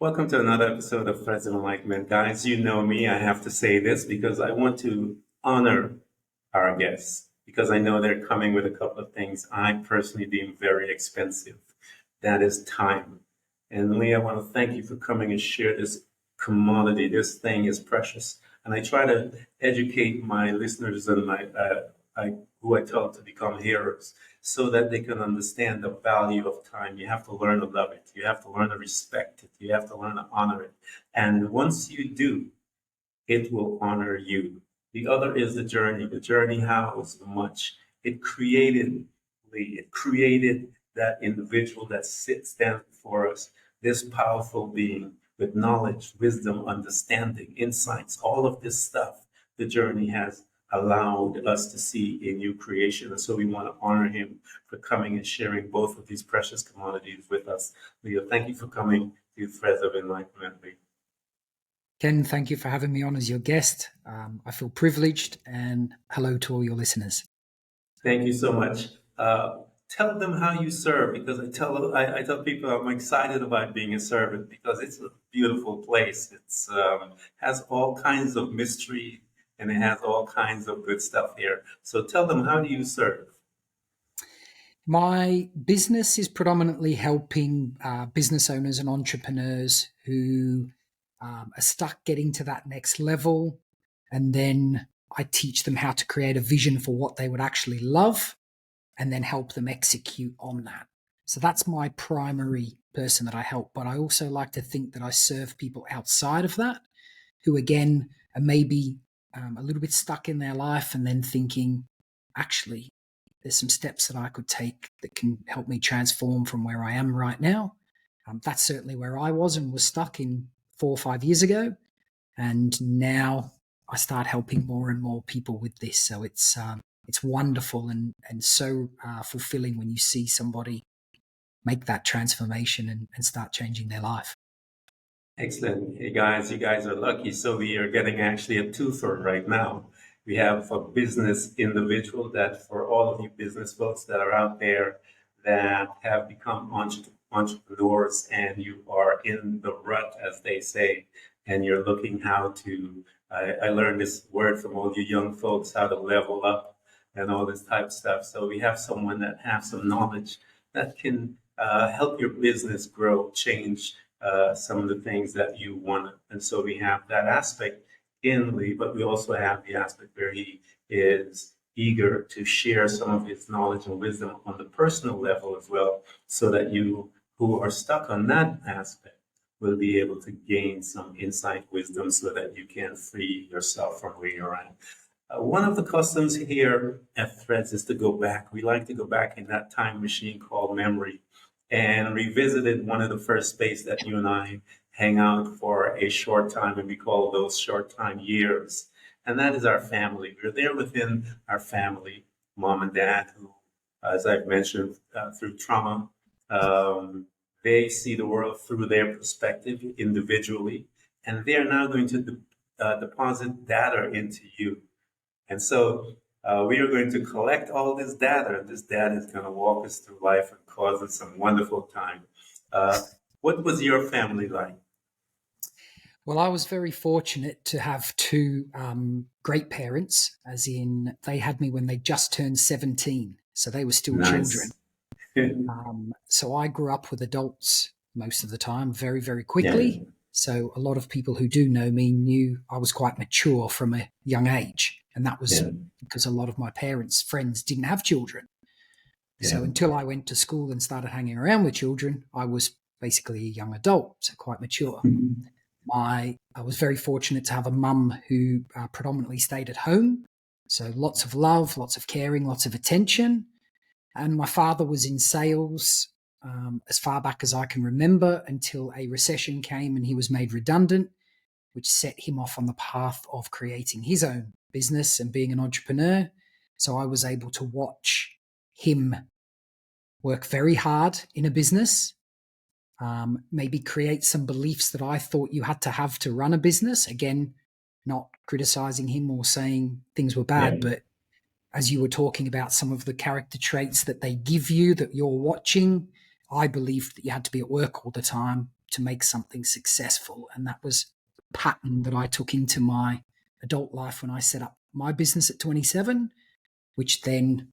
Welcome to another episode of Threads of Enlightenment. Guys, you know me. I have to say this because I want to honor our guests because I know they're coming with a couple of things I personally deem very expensive. That is time. And Lee, I want to thank you for coming and share this commodity. This thing is precious. And I try to educate my listeners and who I tell to become hearers so that they can understand the value of time. You have to learn to love it. You have to learn to respect it. You have to learn to honor it. And once you do, it will honor you. The other is the journey. The journey housed much. It created that individual that stands before us, this powerful being with knowledge, wisdom, understanding, insights, all of this stuff the journey has allowed us to see a new creation. And so we want to honor him for coming and sharing both of these precious commodities with us. Leo, thank you for coming to Threads of Enlightenment, Leo. Ken, thank you for having me on as your guest. I feel privileged, and hello to all your listeners. Thank you so much. Tell them how you serve, because I tell people I'm excited about being a servant because it's a beautiful place. It's has all kinds of mystery and it has all kinds of good stuff here. So tell them, how do you serve? My business is predominantly helping business owners and entrepreneurs who are stuck getting to that next level. And then I teach them how to create a vision for what they would actually love and then help them execute on that. So that's my primary person that I help. But I also like to think that I serve people outside of that who, again, are maybe a little bit stuck in their life and then thinking, actually, there's some steps that I could take that can help me transform from where I am right now. That's certainly where I was and was stuck in 4 or 5 years ago. And now I start helping more and more people with this. So it's wonderful and so fulfilling when you see somebody make that transformation and start changing their life. Excellent. Hey guys, you guys are lucky. So we are getting actually a twofer right now. We have a business individual that for all of you business folks that are out there that have become entrepreneurs and you are in the rut, as they say, and you're looking how to, I learned this word from all you young folks, how to level up and all this type of stuff. So we have someone that has some knowledge that can help your business grow, change some of the things that you want. And so we have that aspect in Lee, but we also have the aspect where he is eager to share some of his knowledge and wisdom on the personal level as well, so that you who are stuck on that aspect will be able to gain some insight, wisdom, so that you can free yourself from where you're at. One of the customs here at Threads is to go back. We like to go back in that time machine called memory and revisited one of the first space that you and I hang out for a short time, and we call those short time years. And that is our family. We're there within our family, mom and dad, who, as I've mentioned, through trauma, they see the world through their perspective individually, and they are now going to deposit data into you. And so we are going to collect all this data, and this data is going to walk us through life and cause us some wonderful time. What was your family like? Well, I was very fortunate to have two great parents, as in they had me when they just turned 17. So they were still children. So I grew up with adults most of the time very, very quickly. Yeah. So a lot of people who do know me knew I was quite mature from a young age. And that was because a lot of my parents' friends didn't have children. Yeah. So until I went to school and started hanging around with children, I was basically a young adult, so quite mature. Mm-hmm. I was very fortunate to have a mum who predominantly stayed at home. So lots of love, lots of caring, lots of attention. And my father was in sales as far back as I can remember, until a recession came and he was made redundant, which set him off on the path of creating his own business and being an entrepreneur. So I was able to watch him work very hard in a business, maybe create some beliefs that I thought you had to have to run a business. Again, not criticizing him or saying things were bad, but as you were talking about some of the character traits that they give you that you're watching, I believed that you had to be at work all the time to make something successful. And that was a pattern that I took into my adult life when I set up my business at 27, which then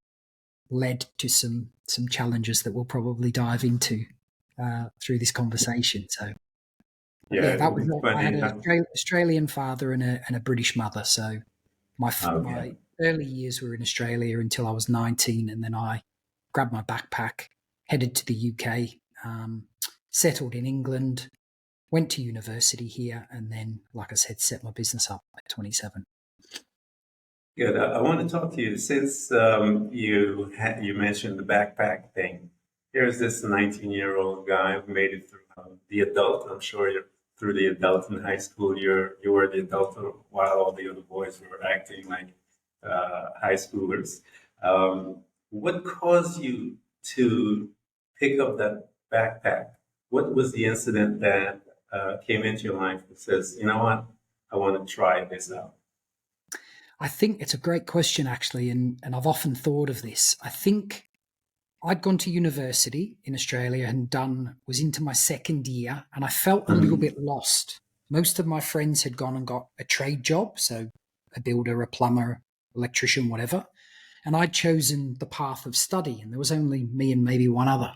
led to some challenges that we'll probably dive into through this conversation. So Yeah, that was it's I had funny. an Australian father and a British mother. So Okay. my early years were in Australia until I was 19, and then I grabbed my backpack, headed to the UK, settled in England, went to university here, and then, like I said, set my business up at 27. Good. I want to talk to you since you mentioned the backpack thing. Here's this 19-year-old guy who made it through the adult. I'm sure you're through the adult in high school. You were the adult while all the other boys were acting like high schoolers. What caused you to pick up that backpack? What was the incident that came into your life that says, you know what, I want to try this out? I think it's a great question, actually, and I've often thought of this. I think I'd gone to university in Australia and was into my second year, and I felt a little Mhm. bit lost. Most of my friends had gone and got a trade job, so a builder, a plumber, electrician, whatever, and I'd chosen the path of study, and there was only me and maybe one other.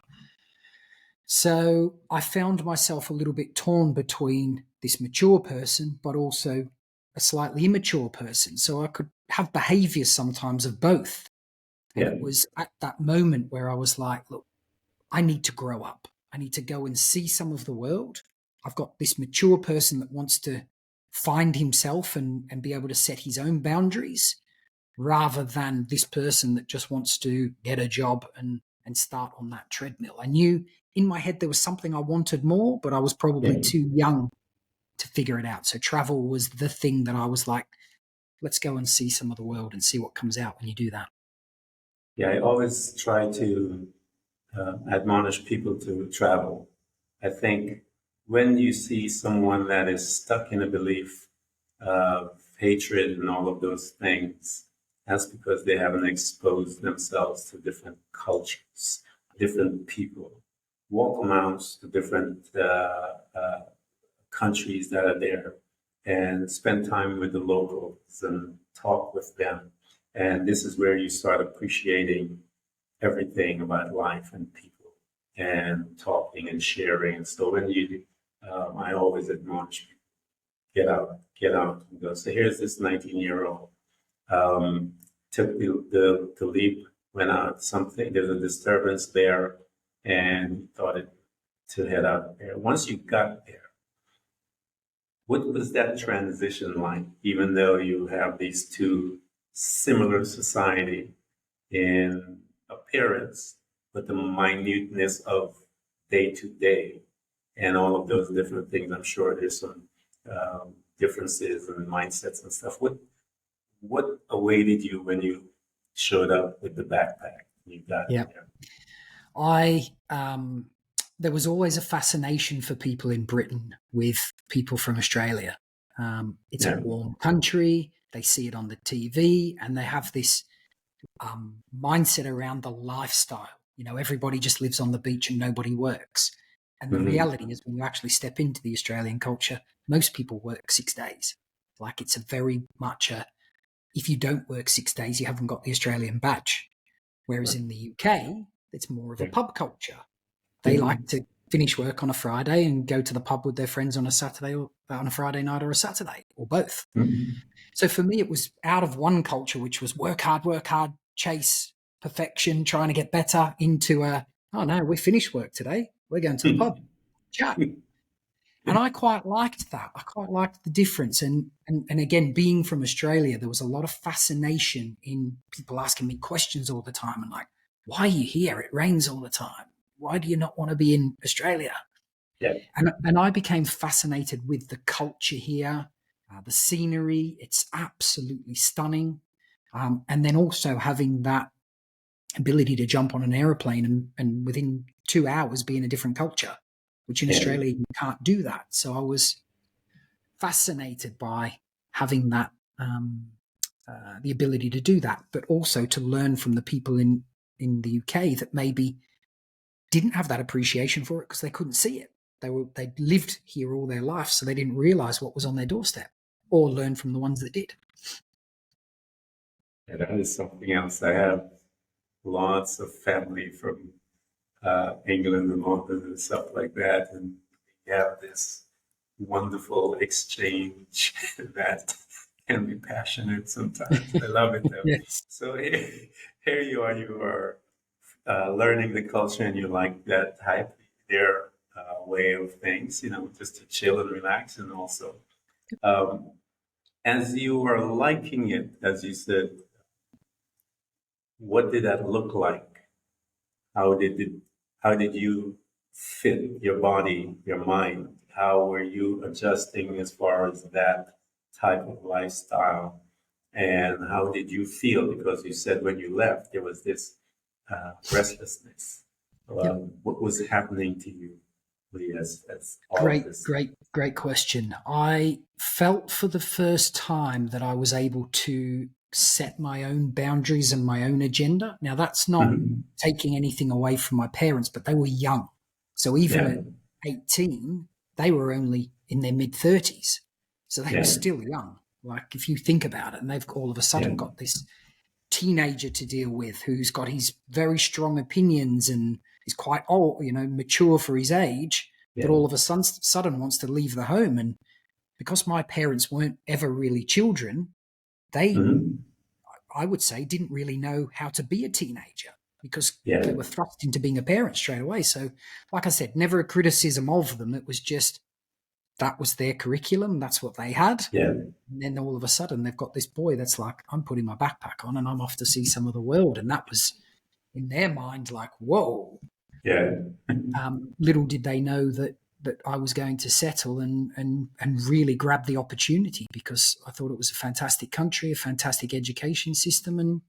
So I found myself a little bit torn between this mature person, but also a slightly immature person. So I could have behaviors sometimes of both. And Yeah, it was at that moment where I was like, look, I need to grow up. I need to go and see some of the world. I've got this mature person that wants to find himself and be able to set his own boundaries rather than this person that just wants to get a job and start on that treadmill. I knew in my head there was something I wanted more, but I was probably yeah, too young to figure it out. So travel was the thing that I was like, let's go and see some of the world and see what comes out when you do that. yeah. I always try to admonish people to travel. I think when you see someone that is stuck in a belief of hatred and all of those things, that's because they haven't exposed themselves to different cultures, different people. Walk amounts to different countries that are there and spend time with the locals and talk with them. And this is where you start appreciating everything about life and people and talking and sharing. And so I always admonish people, get out and go. So here's this 19-year-old, took the leap, went out, something, there's a disturbance there, and thought it to head out there. Once you got there, what was that transition like, even though you have these two similar society in appearance, but the minuteness of day to day and all of those different things? I'm sure there's some differences and mindsets and stuff. What awaited you when you showed up with the backpack? You got Yeah. there. I there was always a fascination for people in Britain with people from Australia. It's a Yeah. warm country. They see it on the TV, and they have this mindset around the lifestyle. You know, everybody just lives on the beach and nobody works. And the Hmm. reality is, when you actually step into the Australian culture, most people work 6 days. Like, it's a very much a, if you don't work 6 days, you haven't got the Australian badge. Whereas in the UK, it's more of a Yeah. pub culture. They Hmm. like to finish work on a Friday and go to the pub with their friends on a Saturday, or on a Friday night or a Saturday, or both. Hmm. So for me, it was out of one culture, which was work hard, chase perfection, trying to get better, into a, oh no, we finished work today. We're going to the pub, chat. And I quite liked that. I quite liked the difference. And again, being from Australia, there was a lot of fascination in people asking me questions all the time and like, why are you here? It rains all the time. Why do you not want to be in Australia? Yeah. And I became fascinated with the culture here, the scenery. It's absolutely stunning. And then also having that ability to jump on an aeroplane and within 2 hours be in a different culture, which in Yeah. Australia you can't do that. So I was fascinated by having that, the ability to do that, but also to learn from the people in the UK that maybe didn't have that appreciation for it because they couldn't see it. they'd lived here all their life, so they didn't realize what was on their doorstep or learn from the ones that did. And that is something else. I have lots of family from England and London and stuff like that, and we have this wonderful exchange that can be passionate sometimes. I love it though. Yes. So here you are learning the culture, and you like that type, their way of things, just to chill and relax, and also um, as you were liking it, as you said, what did that look like? How did it, how did you fit your body, your mind? How were you adjusting as far as that type of lifestyle? And how did you feel? Because you said when you left, there was this restlessness. Yep. What was happening to you, Lee, as all of Great, this? great question. I felt for the first time that I was able to set my own boundaries and my own agenda. Now, that's not Mhm. taking anything away from my parents, but they were young. So even Yeah, at 18, they were only in their mid 30s. So they were yeah, still young. Like, if you think about it, and they've all of a yeah, sudden got this teenager to deal with who's got his very strong opinions and is quite old, mature for his age, that yeah. all of a sudden wants to leave the home. And because my parents weren't ever really children, they, Mhm. I would say, didn't really know how to be a teenager because Yeah, they were thrust into being a parent straight away. So, like I said, never a criticism of them. It was just that was their curriculum. That's what they had. yeah, And then all of a sudden, they've got this boy that's like, I'm putting my backpack on and I'm off to see some of the world. And that was in their mind like, whoa. yeah, Little did they know that I was going to settle and really grab the opportunity because I thought it was a fantastic country, a fantastic education system. And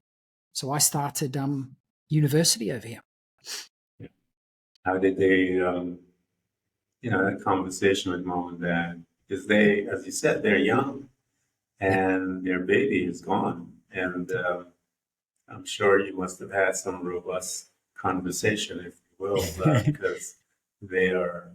so I started university over here. yeah. How did they, that conversation with mom and dad? Because they, as you said, they're young Yep. and their baby is gone. And I'm sure you must have had some robust conversation, if you will, because they are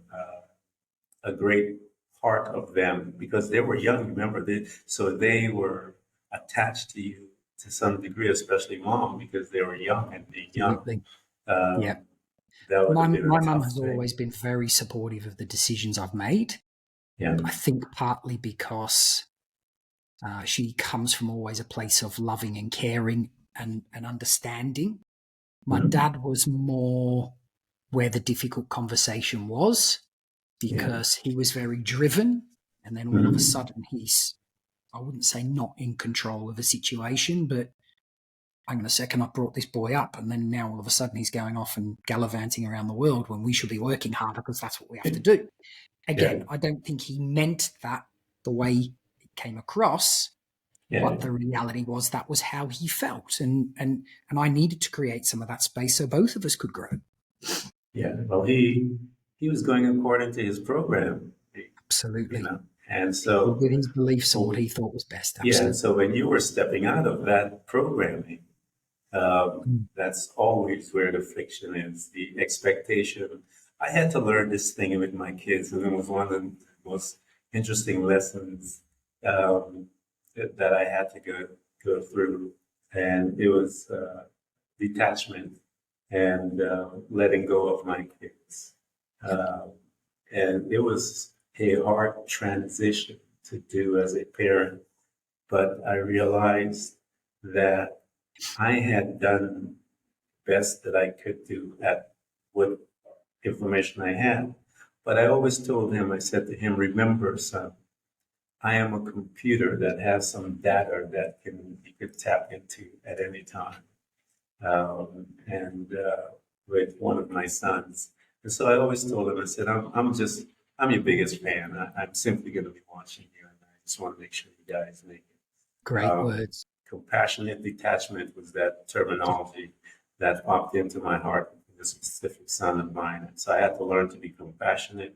a great part of them because they were young. Remember, so they were attached to you to some degree, especially mom, because they were young, and being young, Absolutely. Yeah. um, that would My have been a my mum tough has thing. always been very supportive of the decisions I've made. Yeah. I think partly because she comes from always a place of loving and caring and understanding. My Mhm. dad was more where the difficult conversation was Yeah. because he was very driven. And then all of a Mhm. sudden, he's, I wouldn't say not in control of a situation, but hang on a second, I brought this boy up. And then now all of a sudden, he's going off and gallivanting around the world when we should be working harder because that's what we have to do. Yeah. Again, I don't think he meant that the way it came across, Yeah. but the reality was that was how he felt. And I needed to create some of that space so both of us could grow. Yeah. Well, he was going according to his program, you Absolutely. know, and With so his beliefs and what oh, he thought was best. yeah. Absolutely. So when you were stepping out of that programming, Mm. that's always where the friction is, the expectation. I had to learn this thing with my kids, and it was one of the most interesting lessons that I had to go through, and it was detachment and letting go of my kids. Yep. Uh, and it was a hard transition to do as a parent, but I realized that I had done best that I could do at what information I had. But I always told him, I said to him, remember, son, I am a computer that has some data that you could tap into at any time. And with one of my sons. And so I always told him, I said, I'm your biggest fan. I'm simply going to be watching you, and I just want to make sure you guys make it. Great words. Compassionate detachment was that terminology that popped into my heart with a specific son of mine. And so I had to learn to be compassionate,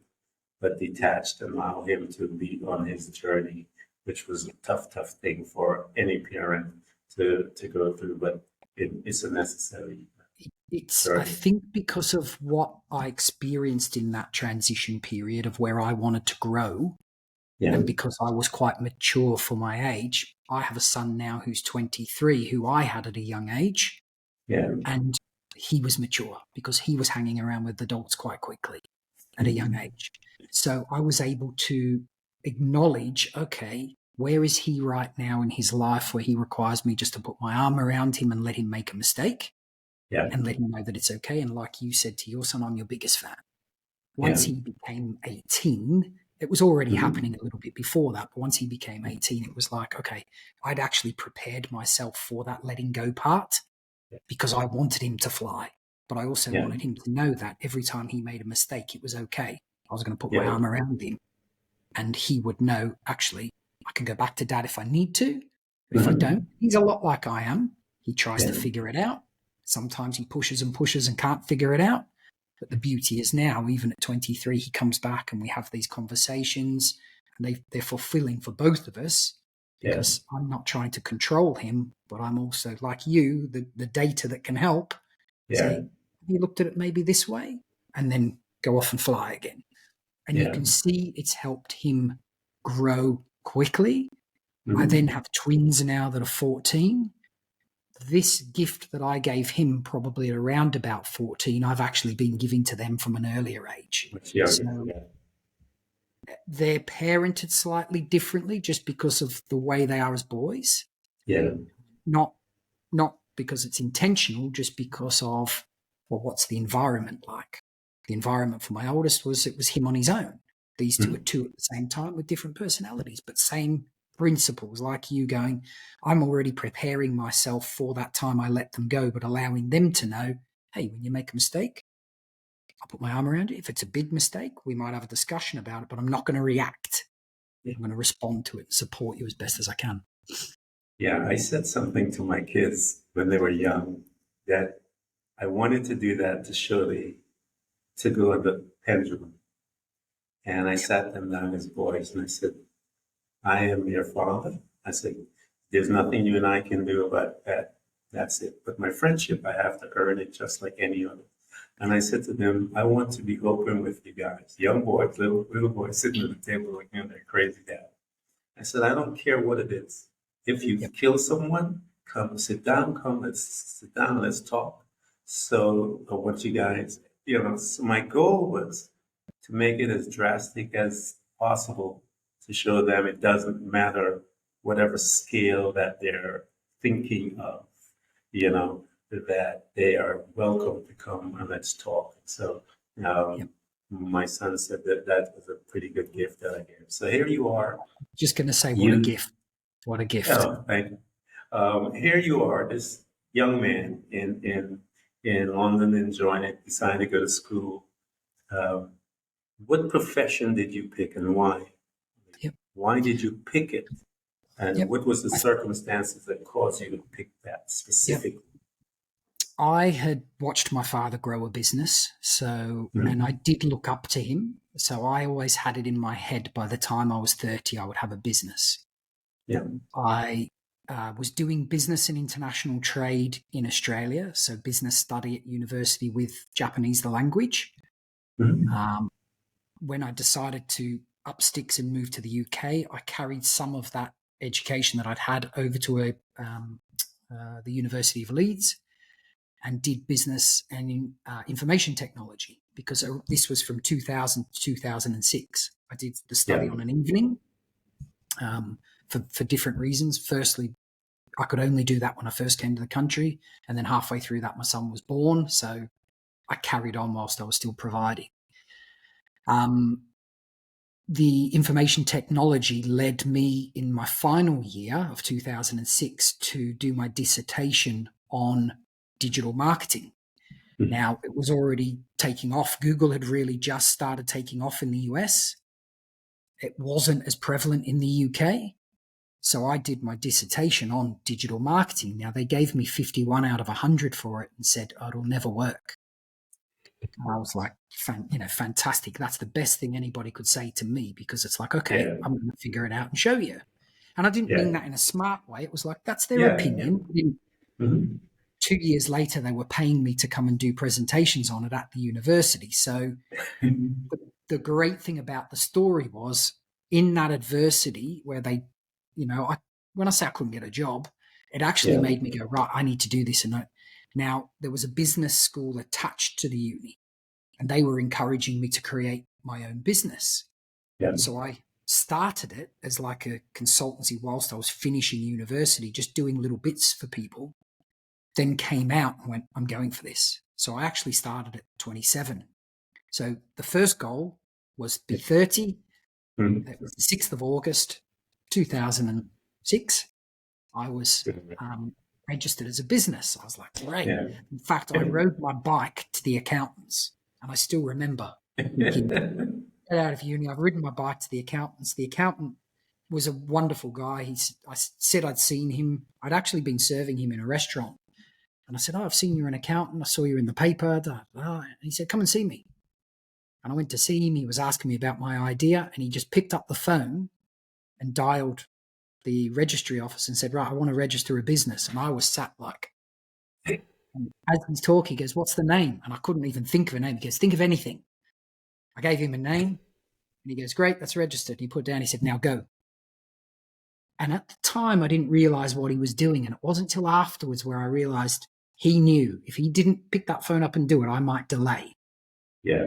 but detached and allow him to be on his journey, which was a tough thing for any parent to go through, but it's a necessary. I Right. think because of what I experienced in that transition period of where I wanted to grow, Yeah. and because I was quite mature for my age, I have a son now who's 23, who I had at a young age, Yeah. and he was mature because he was hanging around with adults quite quickly at a young Mhm. age. So I was able to acknowledge, okay, where is he right now in his life where he requires me just to put my arm around him and let him make a mistake Yeah. and let him know that it's okay. And like you said to your son, I'm your biggest fan. Yeah. Once he became 18, it was already happening Mhm. a little bit before that, but once he became 18, it was like, okay, I'd actually prepared myself for that letting go part because I wanted him to fly. But I also Yeah. wanted him to know that every time he made a mistake, it was okay. I was going to put my Yeah. arm around him and he would know, actually, I can go back to dad if I need to. But if I don't, Mhm. he's a lot like I am. He tries to Yeah. figure it out. Sometimes he pushes and pushes and can't figure it out. But the beauty is now, even at 23, he comes back and we have these conversations and they're fulfilling for both of us Yeah. because I'm not trying to control him, but I'm also, like you, the data that can help say, Yeah. have you looked at it maybe this way? And then go off and fly again. And you Yeah. can see it's helped him grow quickly. I then Mhm. have twins now that are 14. This gift that I gave him probably around about 14, I've actually been giving to them from an earlier age. Much younger. So Yeah. they're parented slightly differently just because of the way they are as boys, Yeah. not not because it's intentional, just because of, well, what's the environment like? The environment for my oldest was it was him on his own. These two are Mhm. two at the same time with different personalities, but same principles, like you going, I'm already preparing myself for that time I let them go, but allowing them to know, hey, when you make a mistake, I'll put my arm around it. If it's a big mistake, we might have a discussion about it, but I'm not going to react. I'm going to respond to it and support you as best as I can. Yeah. I said something to my kids when they were young that I wanted to do that to show to go on the pendulum. And I sat them down as boys and I said, I am your father. I said, there's nothing you and I can do about that. That's it. But my friendship, I have to earn it just like any other. And I said to them, I want to be open with you guys. Young boys, little boys sitting at the table looking at their crazy dad. I said, I don't care what it is. If Yep. you've killed someone, come sit down, let's sit down, let's talk. So I want you guys, so my goal was to make it as drastic as possible to show them it doesn't matter whatever scale that they're thinking of, you know, that they are welcome to come and let's talk. So Yep. my son said that that was a pretty good gift that I gave. So here you are, Just going to say, what a you, gift. What a gift. oh, thank you. Here you are, this young man in London enjoying it, deciding to go to school. Um, what profession did you pick and why? Yep. Why did you pick it? And Yep. what was the I, circumstances that caused you to pick that yep. specifically? I had watched my father grow a business. And I Mhm. did look up to him. So I always had it in my head by the time I was 30, I would have a business. Yeah. I was doing business and international trade in Australia. So business study at university with Japanese, the language. Mhm. Um, when I decided to up sticks and move to the UK, I carried some of that education that I'd had over to the University of Leeds and did business and information technology because this was from 2000 to 2006. I did the study Yeah. on an evening for different reasons. Firstly, I could only do that when I first came to the country. And then halfway through that, my son was born. So I carried on whilst I was still providing. Um, the information technology led me in my final year of 2006 to do my dissertation on digital marketing. Mhm. Now, it was already taking off. Google had really just started taking off in the US. It wasn't as prevalent in the UK. So I did my dissertation on digital marketing. Now, they gave me 51 out of 100 for it and said, oh, it'll never work. And I was like, fantastic. That's the best thing anybody could say to me because it's like, okay, Yeah. I'm going to figure it out and show you. And I didn't Yeah. mean that in a smart way. It was like, that's their Yeah. Yeah. opinion. I didn't Mhm. 2 years later, they were paying me to come and do presentations on it at the university. So the great thing about the story was in that adversity where they, when I say I couldn't get a job, it actually Yeah. made me go, right, I need to do this. And now there was a business school attached to the uni, and they were encouraging me to create my own business. Yeah. So I started it as like a consultancy whilst I was finishing university, just doing little bits for people. Then came out and went, I'm going for this. So I actually started at 27. So the first goal was be 30. Mm. It was the 6th of August, 2006. I was registered as a business. I was like, great. Yeah. In fact, I rode my bike to the accountants, and I still remember him. Get out of uni, I've ridden my bike to the accountants. The accountant was a wonderful guy. I said I'd seen him. I'd actually been serving him in a restaurant. And I said, I've seen you're an accountant. I saw you in the paper. And he said, come and see me. And I went to see him. He was asking me about my idea, and he just picked up the phone and dialed the registry office and said, right, I want to register a business. And I was sat like, and as he's talking, he goes, what's the name? And I couldn't even think of a name. He goes, think of anything. I gave him a name, and he goes, great, that's registered. He put it down. He said, now go. And at the time, I didn't realize what he was doing. And it wasn't until afterwards where I realized he knew if he didn't pick that phone up and do it, I might delay. Yeah.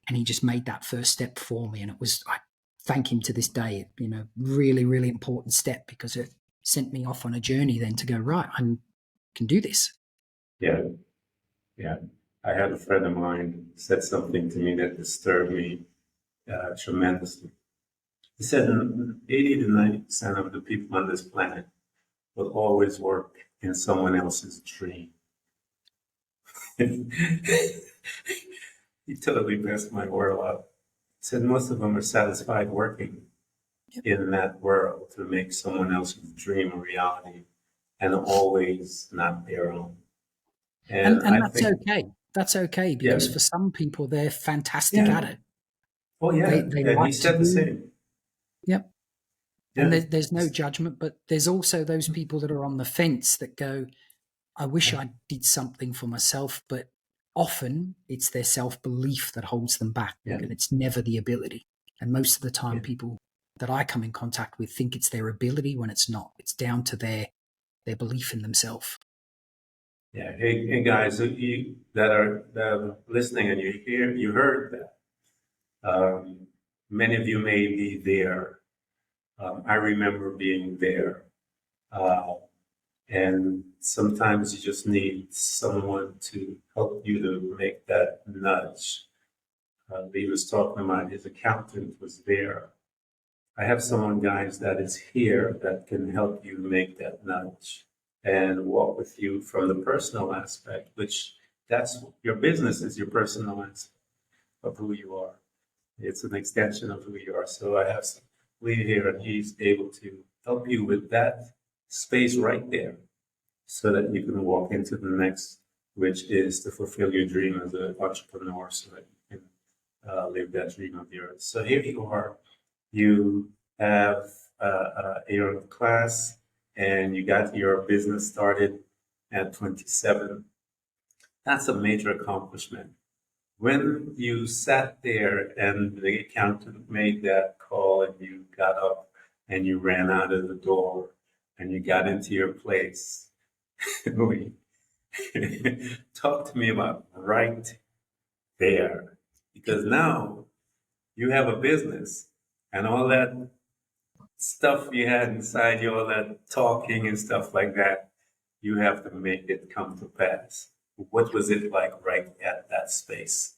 And he just made that first step for me. And I thank him to this day, really, really important step, because it sent me off on a journey then to go, right, I can do this. Yeah. Yeah. I had a friend of mine said something to me that disturbed me tremendously. He said 80 to 90% of the people on this planet will always work in someone else's dream. He totally messed my world up. He said most of them are satisfied working in that world to make someone else's dream a reality, and always not their own. And I that's think, okay. That's okay, because for some people, they're fantastic at it. Oh, yeah. They And he like to said the do. same. Yep. Yeah. And there's no judgment, but there's also those people that are on the fence that go, I wish I did something for myself, but often it's their self-belief that holds them back, Yeah. and it's never the ability. And most of the time, Yeah. people that I come in contact with think it's their ability when it's not. It's down to their belief in themselves. Yeah. Hey guys, so you that are listening and you heard that. Many of you may be there. I remember being there. And sometimes you just need someone to help you to make that nudge. Lee was talking about his accountant was there. I have someone, guys, that is here that can help you make that nudge and walk with you from the personal aspect, which that's your business is your personal aspect of who you are. It's an extension of who you are. So I have Lee here, and he's able to help you with that space right there so that you can walk into the next, which is to fulfill your dream as an entrepreneur so that you can live that dream of yours. So here you are. You have your class and you got your business started at 27. That's a major accomplishment. When you sat there and the accountant made that call and you got up and you ran out of the door and you got into your place, talk to me about right there. Because now you have a business and all that stuff you had inside you, all that talking and stuff like that, you have to make it come to pass. What was it like right at that space?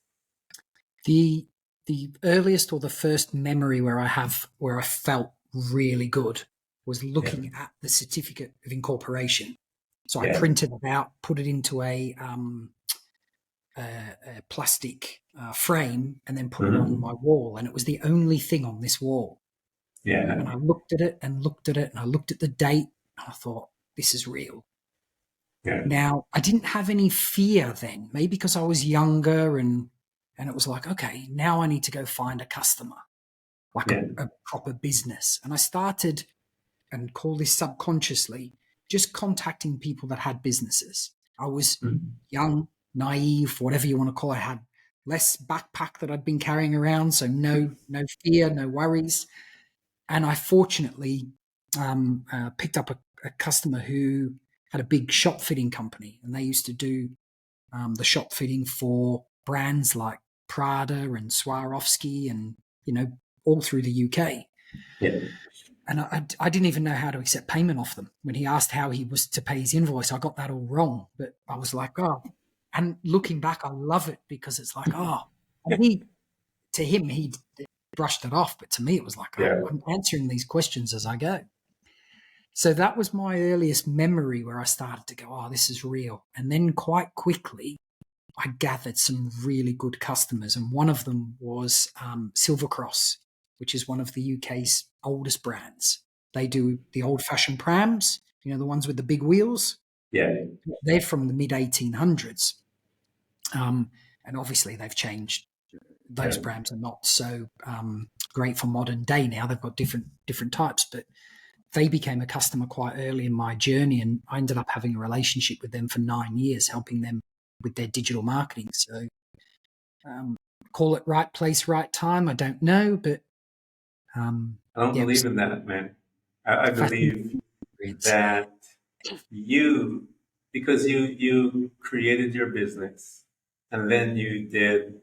The earliest or the first memory where I felt really good was looking at the certificate of incorporation. So I printed it out, put it into a plastic frame, and then put it on my wall. And it was the only thing on this wall. Yeah. And I looked at it and looked at it, and I looked at the date, and I thought, this is real. Yeah. Now, I didn't have any fear then, maybe because I was younger, and it was like, okay, now I need to go find a customer, like a proper business. And I started, and call this subconsciously, just contacting people that had businesses. I was Mhm. young, naive, whatever you want to call it. I had less backpack that I'd been carrying around, so no fear, no worries. And I fortunately picked up a customer who had a big shop fitting company, and they used to do the shop fitting for brands like Prada and Swarovski, and all through the UK. Yeah. And I didn't even know how to accept payment off them. When he asked how he was to pay his invoice, I got that all wrong. But I was like, oh. And looking back, I love it because it's like, oh. And to him, he brushed it off. But to me, it was like, oh, Yeah. I'm answering these questions as I go. So that was my earliest memory where I started to go, oh, this is real. And then quite quickly, I gathered some really good customers. And one of them was Silver Cross, which is one of the UK's oldest brands. They do the old fashioned prams, the ones with the big wheels. Yeah. They're from the mid 1800s. And obviously, they've changed. Those Yeah. prams are not so great for modern day now. They've got different types, but they became a customer quite early in my journey, and I ended up having a relationship with them for 9 years, helping them with their digital marketing. So call it right place, right time. I don't know, but I don't yeah, it was believe in that, man. I a fascinating believe experience. that you, because you created your business and then you did,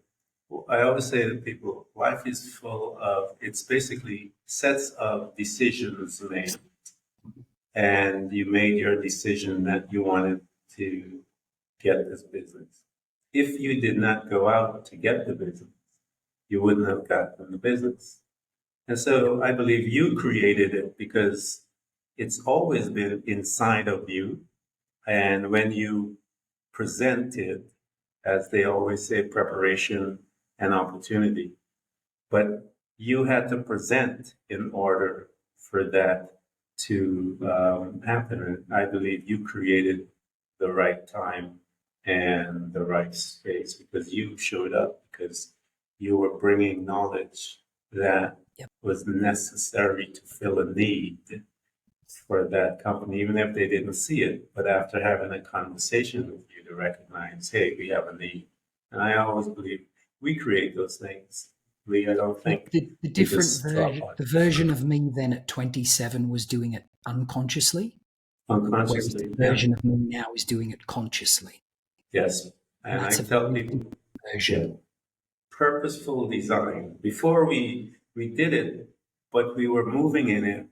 I always say to people, life is full of, it's basically sets of decisions made. And you made your decision that you wanted to get this business. If you did not go out to get the business, you wouldn't have gotten the business. And Yep. so I believe you created it because it's always been inside of you. And when you present it, as they always say, preparation and opportunity, but you had to present in order for that to happen. And I believe you created the right time and the right space because you showed up because you were bringing knowledge that Yep. was necessary to fill a need for that company, even if they didn't see it. But after having a conversation with you to recognize, hey, we have a need. And I always believe we create those things. Lee, I don't Yep. think The we different just drop version, on the version of me then at 27 was doing it unconsciously, whereas the unconsciously. Yeah. version of me now is doing it consciously. Yes. And And I that's a tell very people, different yeah, version. purposeful design. Before we did it, but we were moving in it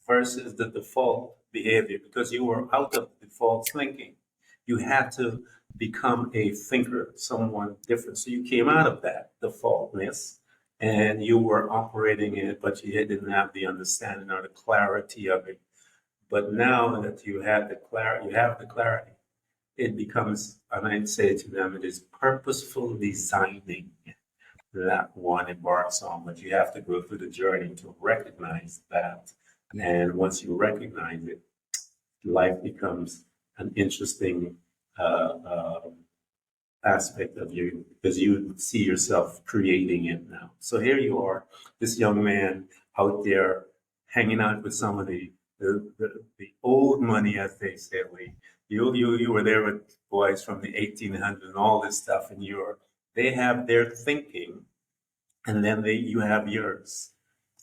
versus the default behavior because you were out of default thinking. You had to become a thinker, someone different. So you came out of that defaultness and you were operating in it, but you didn't have the understanding or the clarity of it. But now that you have the clarity, it becomes, and I'd say to them, it is purposeful designing that one embarks on, but you have to go through the journey to recognize that. Yeah. And once you recognize it, life becomes an interesting aspect of you because you see yourself creating it now. So here you are, this young man out there hanging out with some of the old money, as they say. You were there with boys from the 1800s and all this stuff, and they have their thinking and then you have yours.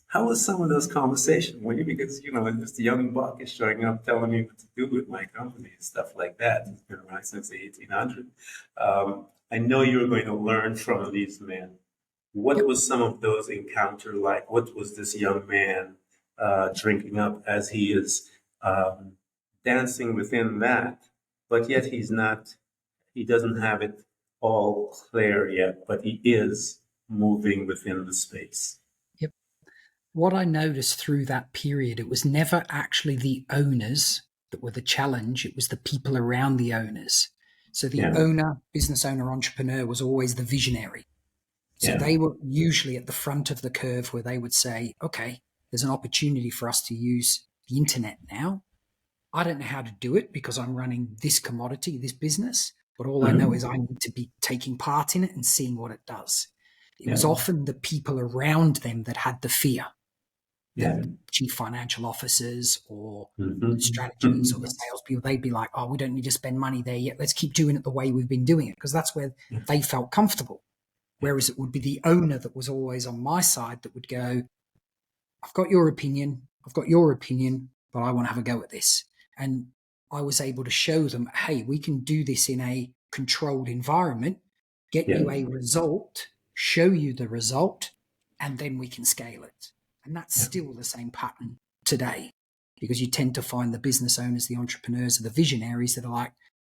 How was some of those conversations when you, because this young buck is showing up telling me what to do with my company and stuff like that. It's been around since the 1800s. I know you're going to learn from these men. What Yep. was some of those encounters like? What was this young man drinking up as he is um, dancing within that? But yet he doesn't have it all clear yet, but he is moving within the space. Yep. What I noticed through that period, it was never actually the owners that were the challenge, it was the people around the owners. So the Yeah, owner, business owner, entrepreneur was always the visionary. So yeah, they were usually at the front of the curve where they would say, okay, there's an opportunity for us to use the internet now. I don't know how to do it because I'm running this commodity, this business, but all I know is mhm, I need to be taking part in it and seeing what it does. It was yeah, often the people around them that had the fear. Yeah. the chief financial officers or the strategies or the Mm-hmm. salespeople, they'd be like, oh, we don't need to spend money there yet. Let's keep doing it the way we've been doing it, because that's where Yeah. they felt comfortable. Whereas it would be the owner that was always on my side that would go, I've got your opinion, but I want to have a go at this. And I was able to show them, hey, we can do this in a controlled environment, get Yeah. you a result, show you the result, and then we can scale it. And that's Yeah. still the same pattern today, because you tend to find the business owners, the entrepreneurs, or the visionaries that are like,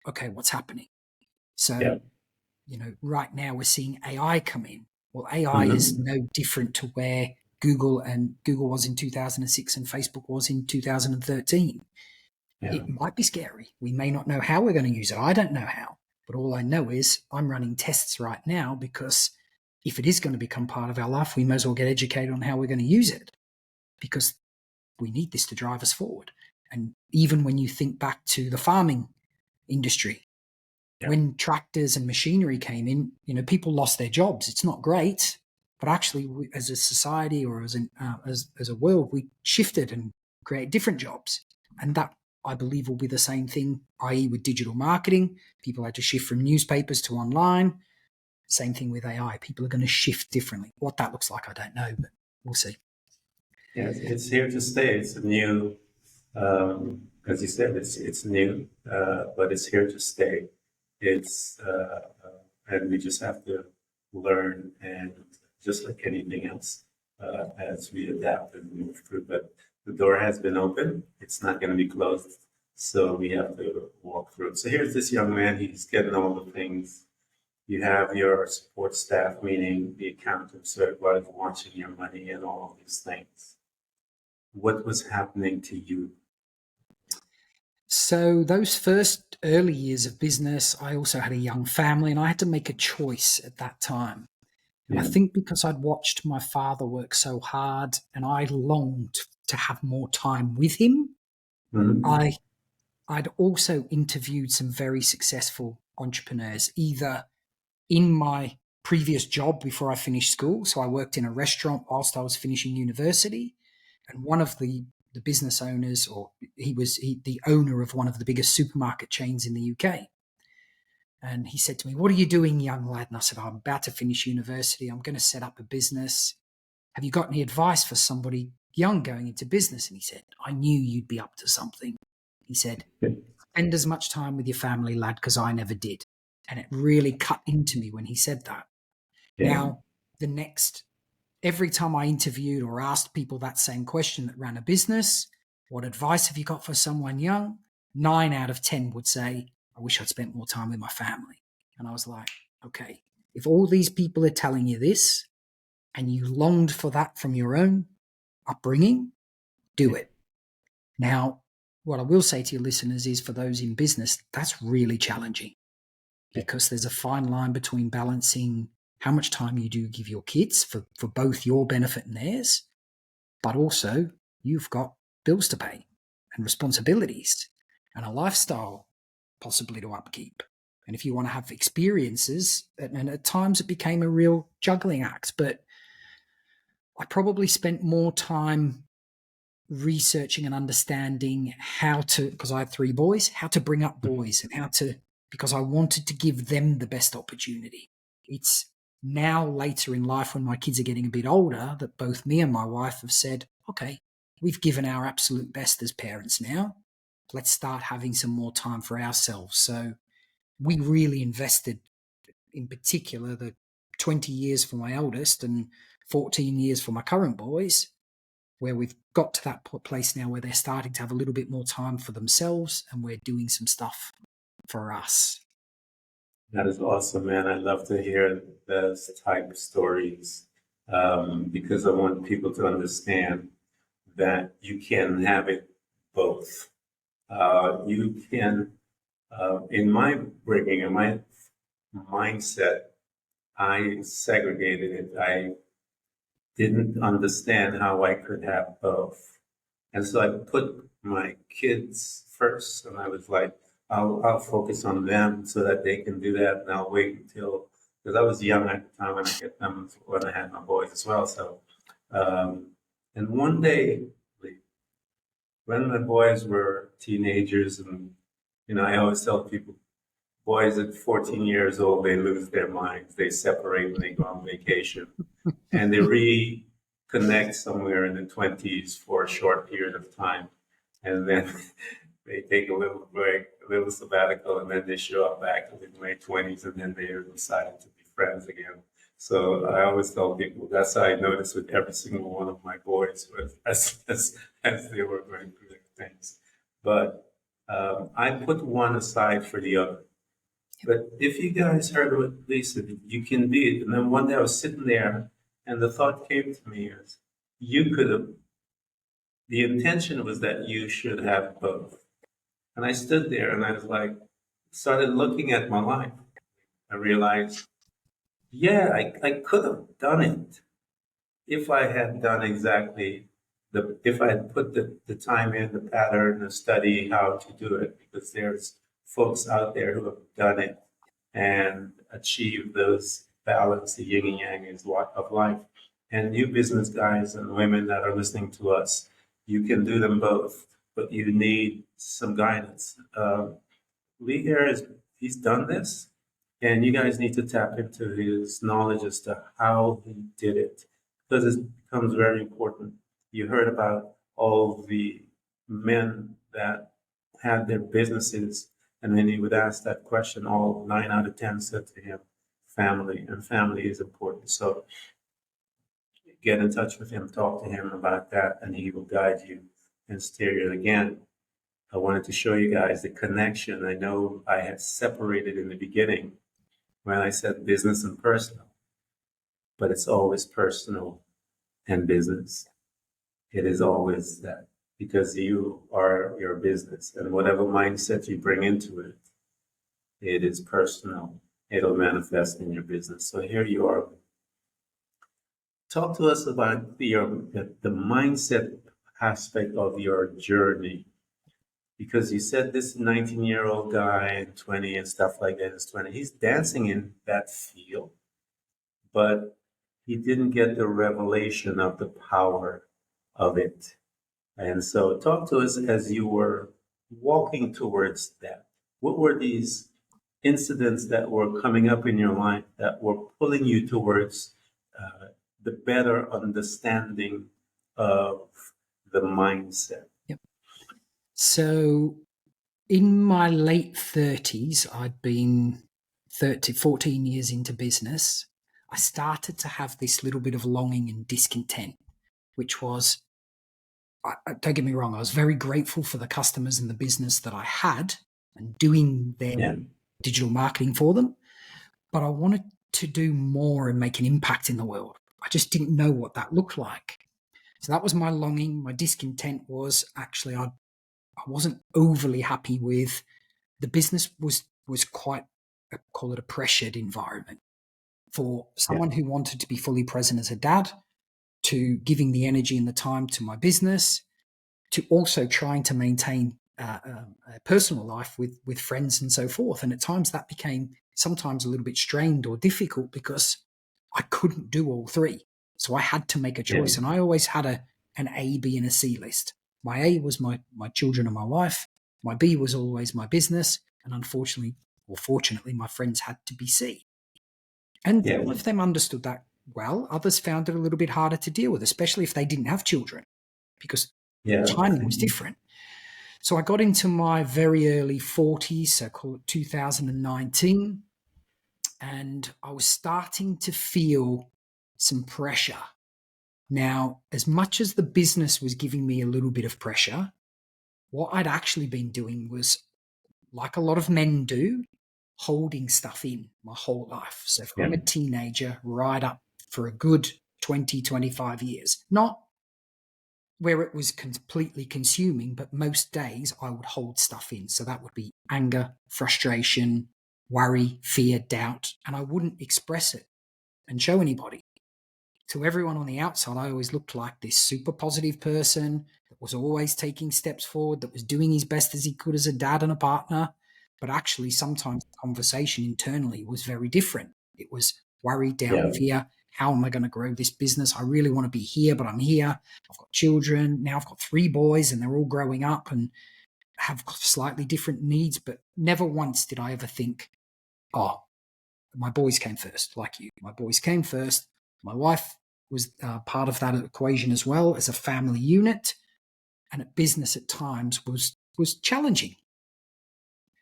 okay, what's happening? So, Yeah. right now we're seeing AI come in. Well, AI is Mm-hmm. no different to where Google was in 2006 and Facebook was in 2013. Yeah. It might be scary. We may not know how we're going to use it. I don't know how. But all I know is I'm running tests right now, because if it is going to become part of our life, we may as well get educated on how we're going to use it, because we need this to drive us forward. And even when you think back to the farming industry, Yeah. when tractors and machinery came in, people lost their jobs. It's not great, but actually, as a society or as a world, we shifted and created different jobs, and that, I believe, will be the same thing. I.e., with digital marketing, people had to shift from newspapers to online. Same thing with AI. People are going to shift differently. What that looks like, I don't know, but we'll see. Yeah. It's here to stay. It's a new, as you said, it's new, but it's here to stay. It's and we just have to learn, and just like anything else, as we adapt and move through. But the door has been open; it's not going to be closed, so we have to walk through it. So here's this young man; he's getting all the things. You have your support staff, meaning the accountants who are watching your money and all of these things. What was happening to you? So those first early years of business, I also had a young family, and I had to make a choice at that time. And I Yeah. think because I'd watched my father work so hard and I longed to have more time with him, Mhm. I I'd also interviewed some very successful entrepreneurs, either in my previous job before I finished school. So I worked in a restaurant whilst I was finishing university. And one of the business owners, or the owner of one of the biggest supermarket chains in the UK. And he said to me, what are you doing, young lad? And I said, I'm about to finish university. I'm going to set up a business. Have you got any advice for somebody young going into business? And he said, I knew you'd be up to something. He said, spend as much time with your family, lad, because I never did. And it really cut into me when he said that. Yeah. Now, every time I interviewed or asked people that same question that ran a business, what advice have you got for someone young? 9 out of 10 would say, I wish I'd spent more time with my family. And I was like, okay, if all these people are telling you this and you longed for that from your own upbringing, do it. Now, what I will say to your listeners is, for those in business, that's really challenging, Yeah. because there's a fine line between balancing how much time you do give your kids for both your benefit and theirs, but also you've got bills to pay and responsibilities and a lifestyle possibly to upkeep. And if you want to have experiences, and at times it became a real juggling act, but I probably spent more time researching and understanding how to, because I had 3 boys, how to bring up boys, and because I wanted to give them the best opportunity. It's now later in life, when my kids are getting a bit older, that both me and my wife have said, okay, we've given our absolute best as parents now. Let's start having some more time for ourselves. So we really invested, in particular, the 20 years for my eldest and 14 years for my current boys, where we've got to that place now where they're starting to have a little bit more time for themselves, and we're doing some stuff for us. That is awesome, man. I love to hear those type of stories, because I want people to understand that you can have it both. You can, in my bringing, in my mindset, I segregated it. I didn't understand how I could have both. And so I put my kids first, and I was like, I'll focus on them so that they can do that, and I'll wait until, because I was young at the time when I had my boys as well. So, um, And one day, when my boys were teenagers, and I always tell people, boys at 14 years old, they lose their minds. They separate when they go on vacation, and they reconnect somewhere in the 20s for a short period of time, and then they take a little break, a little sabbatical, and then they show up back in their 20s, and then they decide to be friends again. So I always tell people that's how I noticed with every single one of my boys as they were going through their things. But I put one aside for the other. But if you guys heard what Lisa did, you can be it. And then one day I was sitting there, and the thought came to me is, you could have. The intention was that you should have both. And I stood there and I was like, started looking at my life. I realized, yeah, I could have done it if I had done exactly if I had put the time in, the pattern, the study, how to do it, because there's folks out there who have done it and achieved those balance, the yin and yang is of life. And you business guys and women that are listening to us, you can do them both, but you need some guidance. Lee here is he's done this, and you guys need to tap into his knowledge as to how he did it, because it becomes very important. You heard about all the men that had their businesses, and then he would ask that question. All 9 out of 10 said to him, "Family," and family is important. So get in touch with him, talk to him about that, and he will guide you and steer you. Again, I wanted to show you guys the connection. I know I had separated in the beginning when I said business and personal, but it's always personal and business. It is always that, because you are your business, and whatever mindset you bring into it, it is personal. It'll manifest in your business. So here you are. Talk to us about the mindset aspect of your journey, because you said this 19-year-old guy and 20 and stuff like that is 20. He's dancing in that field, but he didn't get the revelation of the power of it. And so talk to us as you were walking towards that. What were these incidents that were coming up in your life that were pulling you towards the better understanding of the mindset? Yep. So in my late 30s, I'd been 14 years into business. I started to have this little bit of longing and discontent, which was, don't get me wrong, I was very grateful for the customers and the business that I had and doing their digital marketing for them. But I wanted to do more and make an impact in the world. I just didn't know what that looked like. So that was my longing. My discontent was actually I wasn't overly happy with the business. Was quite call it a pressured environment for someone who wanted to be fully present as a dad, to giving the energy and the time to my business, to also trying to maintain a personal life with friends and so forth. And at times that became sometimes a little bit strained or difficult because I couldn't do all three. So I had to make a choice. And I always had an A, B, and a C list. My A was my children and my wife. My B was always my business. And unfortunately, or fortunately, my friends had to be C. And some of them understood that well. Others found it a little bit harder to deal with, especially if they didn't have children, because timing was different. So I got into my very early 40s, so call it 2019, and I was starting to feel some pressure. Now, as much as the business was giving me a little bit of pressure, what I'd actually been doing was, like a lot of men do, holding stuff in my whole life. So from a teenager right up for a good 20, 25 years, not where it was completely consuming, but most days I would hold stuff in. So that would be anger, frustration, worry, fear, doubt, and I wouldn't express it and show anybody. To everyone on the outside, I always looked like this super positive person that was always taking steps forward, that was doing his best as he could as a dad and a partner. But actually, sometimes the conversation internally was very different. It was worry, doubt, fear. how am I going to grow this business? I really want to be here, but I'm here. I've got children. Now I've got 3 boys and they're all growing up and have slightly different needs, but never once did I ever think, oh, my boys came first, like you. My boys came first. My wife was part of that equation as well as a family unit, and at business at times was challenging.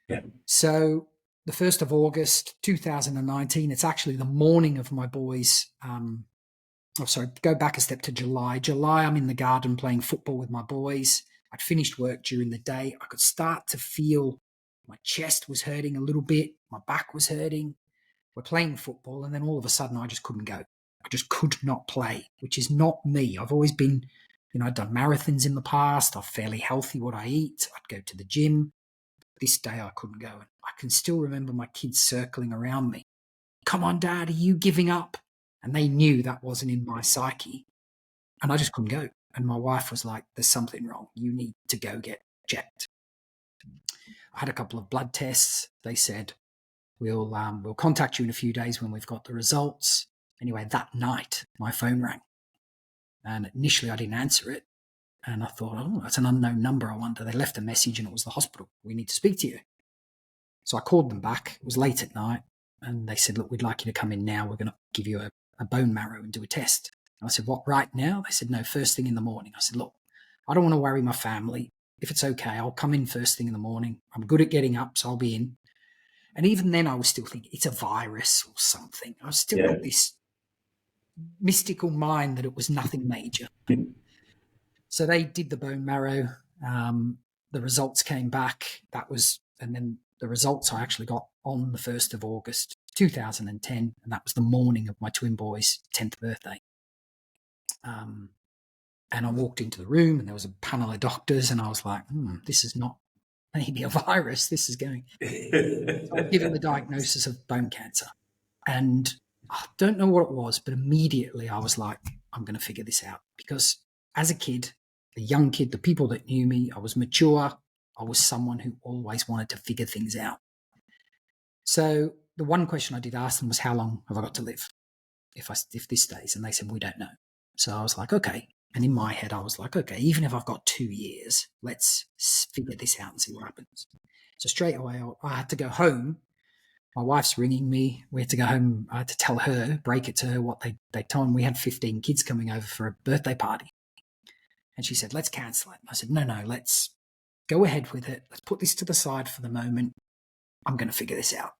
Yeah. So the 1st of August 2019, it's actually the morning of my boys. Go back a step to July. July, I'm in the garden playing football with my boys. I'd finished work during the day. I could start to feel my chest was hurting a little bit. My back was hurting. We're playing football, and then all of a sudden I just couldn't go. I just could not play, which is not me. I've always been, I'd done marathons in the past. I'm fairly healthy what I eat. I'd go to the gym. This day I couldn't go. And I can still remember my kids circling around me. Come on, Dad, are you giving up? And they knew that wasn't in my psyche. And I just couldn't go. And my wife was like, there's something wrong. You need to go get checked. I had a couple of blood tests. They said, we'll contact you in a few days when we've got the results. Anyway, that night, my phone rang. And initially I didn't answer it. And I thought, oh, that's an unknown number. I wonder. They left a message and it was the hospital. We need to speak to you. So I called them back. It was late at night. And they said, look, we'd like you to come in now. We're going to give you a bone marrow and do a test. And I said, what, right now? They said, no, first thing in the morning. I said, look, I don't want to worry my family. If it's okay, I'll come in first thing in the morning. I'm good at getting up, so I'll be in. And even then I was still thinking it's a virus or something. I was still got this mystical mind that it was nothing major. So they did the bone marrow. The results came back. And then the results I actually got on the 1st of August 2010, and that was the morning of my twin boys' 10th birthday. And I walked into the room and there was a panel of doctors and I was like, this is not maybe a virus. This is going. So I was given the diagnosis of bone cancer. And I don't know what it was, but immediately I was like, I'm going to figure this out. Because as a kid, a young kid, the people that knew me, I was mature. I was someone who always wanted to figure things out. So the one question I did ask them was, how long have I got to live if this stays? And they said, we don't know. So I was like, okay. And in my head, I was like, okay, even if I've got 2 years, let's figure this out and see what happens. So straight away, I had to go home. My wife's ringing me. We had to go home. I had to tell her, break it to her what they told me. We had 15 kids coming over for a birthday party. And she said, let's cancel it. I said, no, let's go ahead with it. Let's put this to the side for the moment. I'm going to figure this out.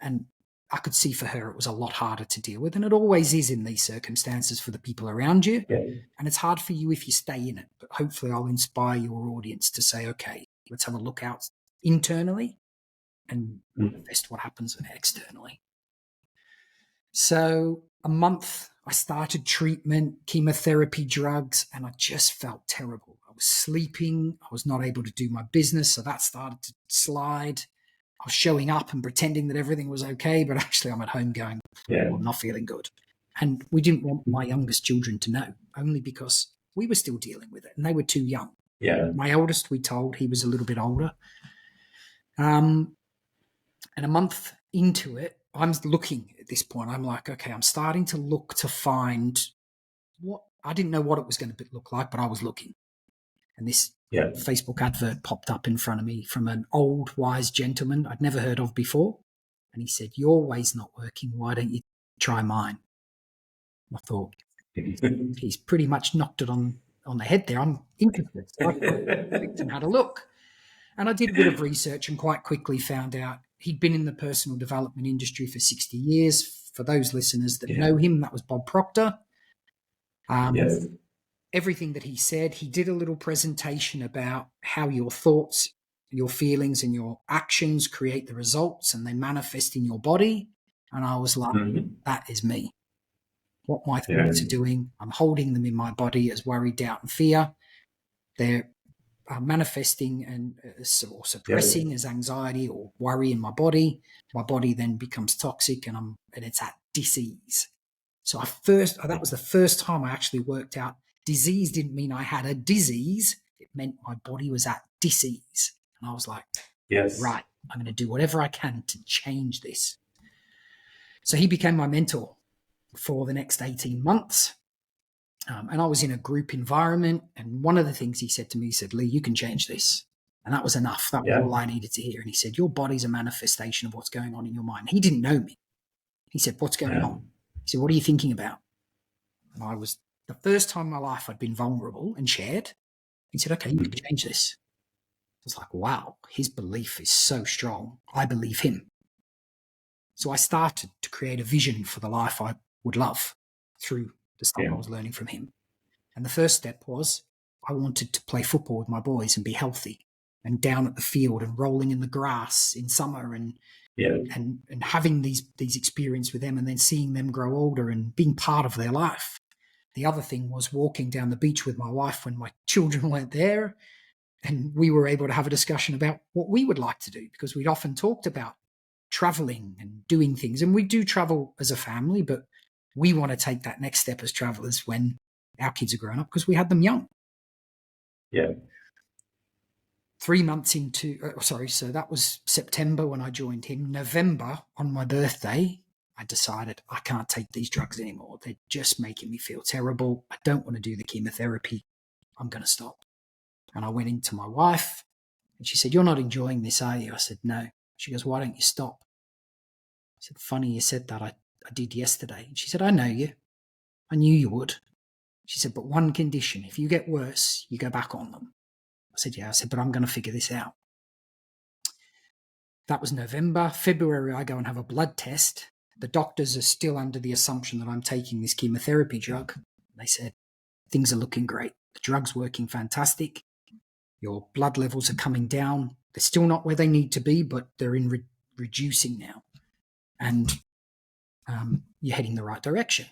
And I could see for her it was a lot harder to deal with. And it always is in these circumstances for the people around you. Yeah. And it's hard for you if you stay in it. But hopefully I'll inspire your audience to say, okay, let's have a look out internally and manifest what happens externally. So a month, I started treatment, chemotherapy, drugs, and I just felt terrible. I was sleeping. I was not able to do my business. So that started to slide. I was showing up and pretending that everything was okay, but actually I'm at home going, I'm not feeling good. And we didn't want my youngest children to know, only because we were still dealing with it and they were too young. Yeah. My eldest, we told, he was a little bit older. And a month into it, I'm looking at this point. I'm like, okay, I'm starting to look to find what, I didn't know what it was going to look like, but I was looking. And this Facebook advert popped up in front of me from an old, wise gentleman I'd never heard of before. And he said, your way's not working. Why don't you try mine? I thought, he's pretty much knocked it on the head there. I'm interested. So I looked and had a look. And I did a bit of research and quite quickly found out he'd been in the personal development industry for 60 years. For those listeners that know him, that was Bob Proctor. Everything that he said, he did a little presentation about how your thoughts, your feelings and your actions create the results and they manifest in your body. And I was like, that is me. What my thoughts are doing, I'm holding them in my body as worry, doubt and fear. They're manifesting and or suppressing as anxiety or worry in my body. My body then becomes toxic and it's at disease. So that was the first time I actually worked out disease didn't mean I had a disease. It meant my body was at disease. And I was like, right, I'm going to do whatever I can to change this. So he became my mentor for the next 18 months. And I was in a group environment. And one of the things he said to me, he said, Lee, you can change this. And that was enough. That was all I needed to hear. And he said, your body's a manifestation of what's going on in your mind. He didn't know me. He said, what's going on? He said, what are you thinking about? And I was, the first time in my life I'd been vulnerable and shared. He said, okay, you can change this. I was like, wow, his belief is so strong. I believe him. So I started to create a vision for the life I would love through the stuff I was learning from him. And the first step was I wanted to play football with my boys and be healthy and down at the field and rolling in the grass in summer and having these experiences with them and then seeing them grow older and being part of their life. The other thing was walking down the beach with my wife when my children weren't there, and we were able to have a discussion about what we would like to do, because we'd often talked about traveling and doing things. And we do travel as a family, but we want to take that next step as travelers when our kids are grown up, because we had them young. 3 months into, so that was September when I joined him. November, on my birthday, I decided I can't take these drugs anymore. They're just making me feel terrible. I don't want to do the chemotherapy. I'm going to stop. And I went into my wife and she said, you're not enjoying this, are you? I said, no. She goes, why don't you stop? I said, funny you said that. I did yesterday. And she said, I know you. I knew you would. She said, but one condition, if you get worse, you go back on them. I said, yeah. I said, but I'm going to figure this out. That was November. February, I go and have a blood test. The doctors are still under the assumption that I'm taking this chemotherapy drug. They said, things are looking great. The drug's working fantastic. Your blood levels are coming down. They're still not where they need to be, but they're in reducing now. And you're heading the right direction.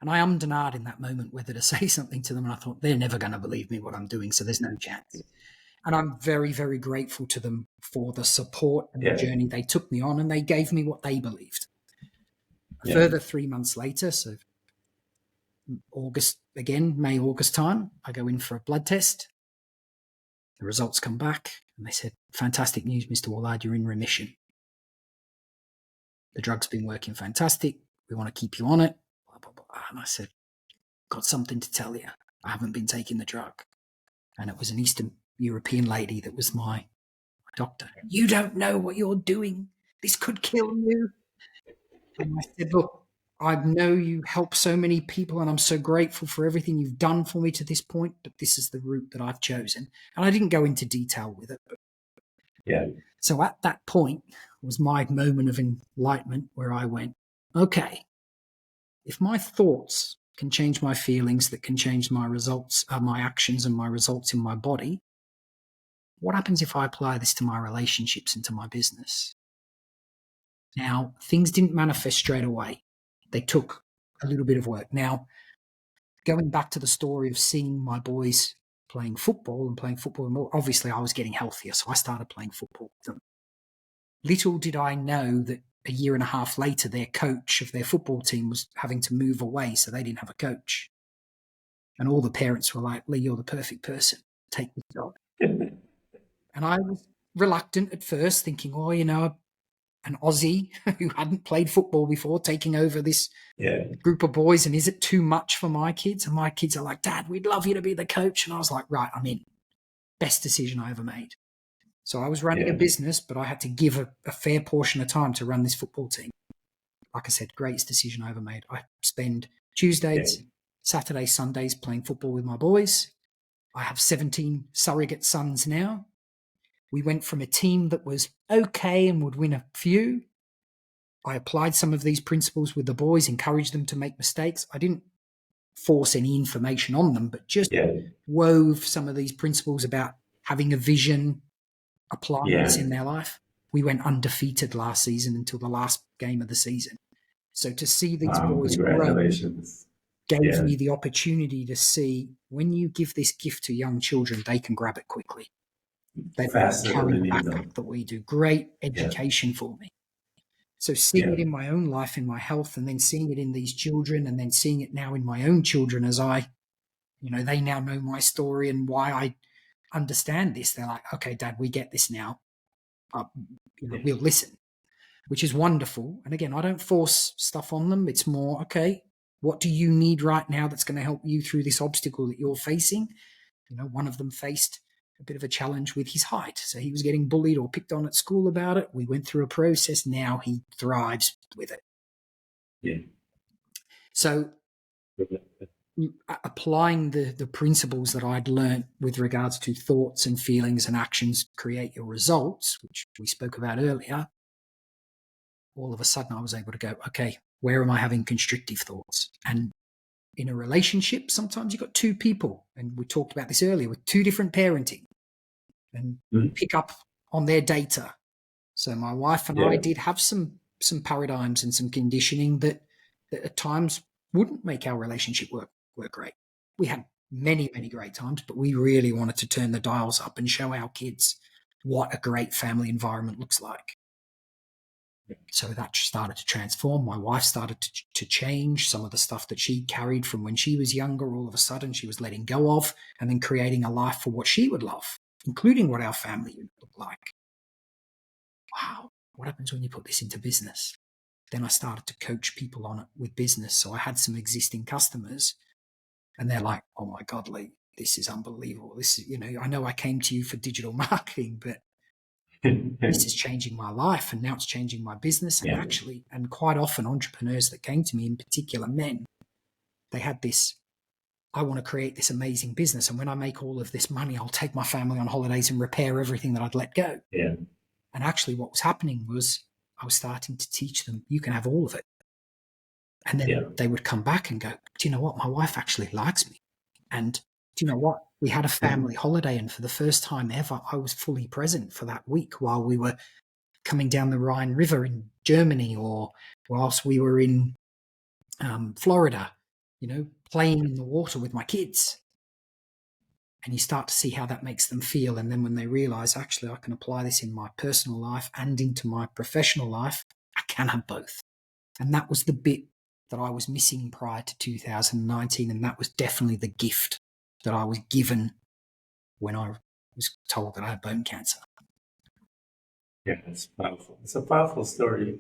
And I ummed and ahed in that moment whether to say something to them. And I thought, they're never going to believe me what I'm doing, so there's no chance. And I'm very, very grateful to them for the support and the journey they took me on, and they gave me what they believed. A further 3 months later, so August again, May, August time, I go in for a blood test. The results come back, and they said, fantastic news, Mr. Wallard, you're in remission. The drug's been working fantastic. We want to keep you on it. Blah, blah, blah. And I said, got something to tell you. I haven't been taking the drug. And it was an Eastern European lady that was my doctor. You don't know what you're doing. This could kill you. And I said, look, I know you help so many people, and I'm so grateful for everything you've done for me to this point, but this is the route that I've chosen. And I didn't go into detail with it. But so at that point was my moment of enlightenment where I went, okay, if my thoughts can change my feelings, that can change my results, my actions and my results in my body, what happens if I apply this to my relationships and to my business? Now, things didn't manifest straight away. They took a little bit of work. Now, going back to the story of seeing my boys playing football, more, obviously I was getting healthier, so I started playing football with them. Little did I know that a year and a half later, their coach of their football team was having to move away, so they didn't have a coach. And all the parents were like, Lee, you're the perfect person. Take this job. And I was reluctant at first, thinking, oh, you know, an Aussie who hadn't played football before taking over this group of boys, and is it too much for my kids? And my kids are like, Dad, we'd love you to be the coach. And I was like, right, I'm in. Best decision I ever made. So I was running a business, but I had to give a fair portion of time to run this football team. Like I said, greatest decision I ever made. I spend Tuesdays, Saturdays, Sundays playing football with my boys. I have 17 surrogate sons now. We went from a team that was okay and would win a few. I applied some of these principles with the boys, encouraged them to make mistakes. I didn't force any information on them, but just wove some of these principles about having a vision, applying this in their life. We went undefeated last season until the last game of the season. So to see these boys grow gave me the opportunity to see, when you give this gift to young children, they can grab it quickly. They carry the backpack that we do. Great education for me. So seeing it in my own life, in my health, and then seeing it in these children, and then seeing it now in my own children as they now know my story and why I understand this. They're like, okay, Dad, we get this now. We'll listen, which is wonderful. And again, I don't force stuff on them. It's more, okay, What do you need right now that's going to help you through this obstacle that you're facing? One of them faced a bit of a challenge with his height. So he was getting bullied or picked on at school about it. We went through a process. Now he thrives with it. Yeah. So applying the principles that I'd learned with regards to thoughts and feelings and actions create your results, which we spoke about earlier, all of a sudden I was able to go, okay, where am I having constrictive thoughts? And in a relationship, sometimes you've got two people, and we talked about this earlier, with two different parenting, and pick up on their data. So my wife and I did have some paradigms and some conditioning that at times wouldn't make our relationship work great. We had many, many great times, but we really wanted to turn the dials up and show our kids what a great family environment looks like. So that started to transform. My wife started to change some of the stuff that she carried from when she was younger. All of a sudden, she was letting go of and then creating a life for what she would love, including what our family would look like. Wow, what happens when you put this into business? Then I started to coach people on it with business. So I had some existing customers, and they're like, oh my God, Lee, this is unbelievable. This is, I know I came to you for digital marketing, but this is changing my life, and now it's changing my business. And actually, and quite often entrepreneurs that came to me, in particular men, they had this, I want to create this amazing business. And when I make all of this money, I'll take my family on holidays and repair everything that I'd let go. Yeah. And actually what was happening was I was starting to teach them, you can have all of it. And then they would come back and go, do you know what? My wife actually likes me. And do you know what? We had a family holiday, and for the first time ever, I was fully present for that week while we were coming down the Rhine River in Germany, or whilst we were in Florida, playing in the water with my kids. And you start to see how that makes them feel. And then when they realize, actually, I can apply this in my personal life and into my professional life, I can have both. And that was the bit that I was missing prior to 2019. And that was definitely the gift that I was given when I was told that I had bone cancer. Yeah, it's powerful. It's a powerful story,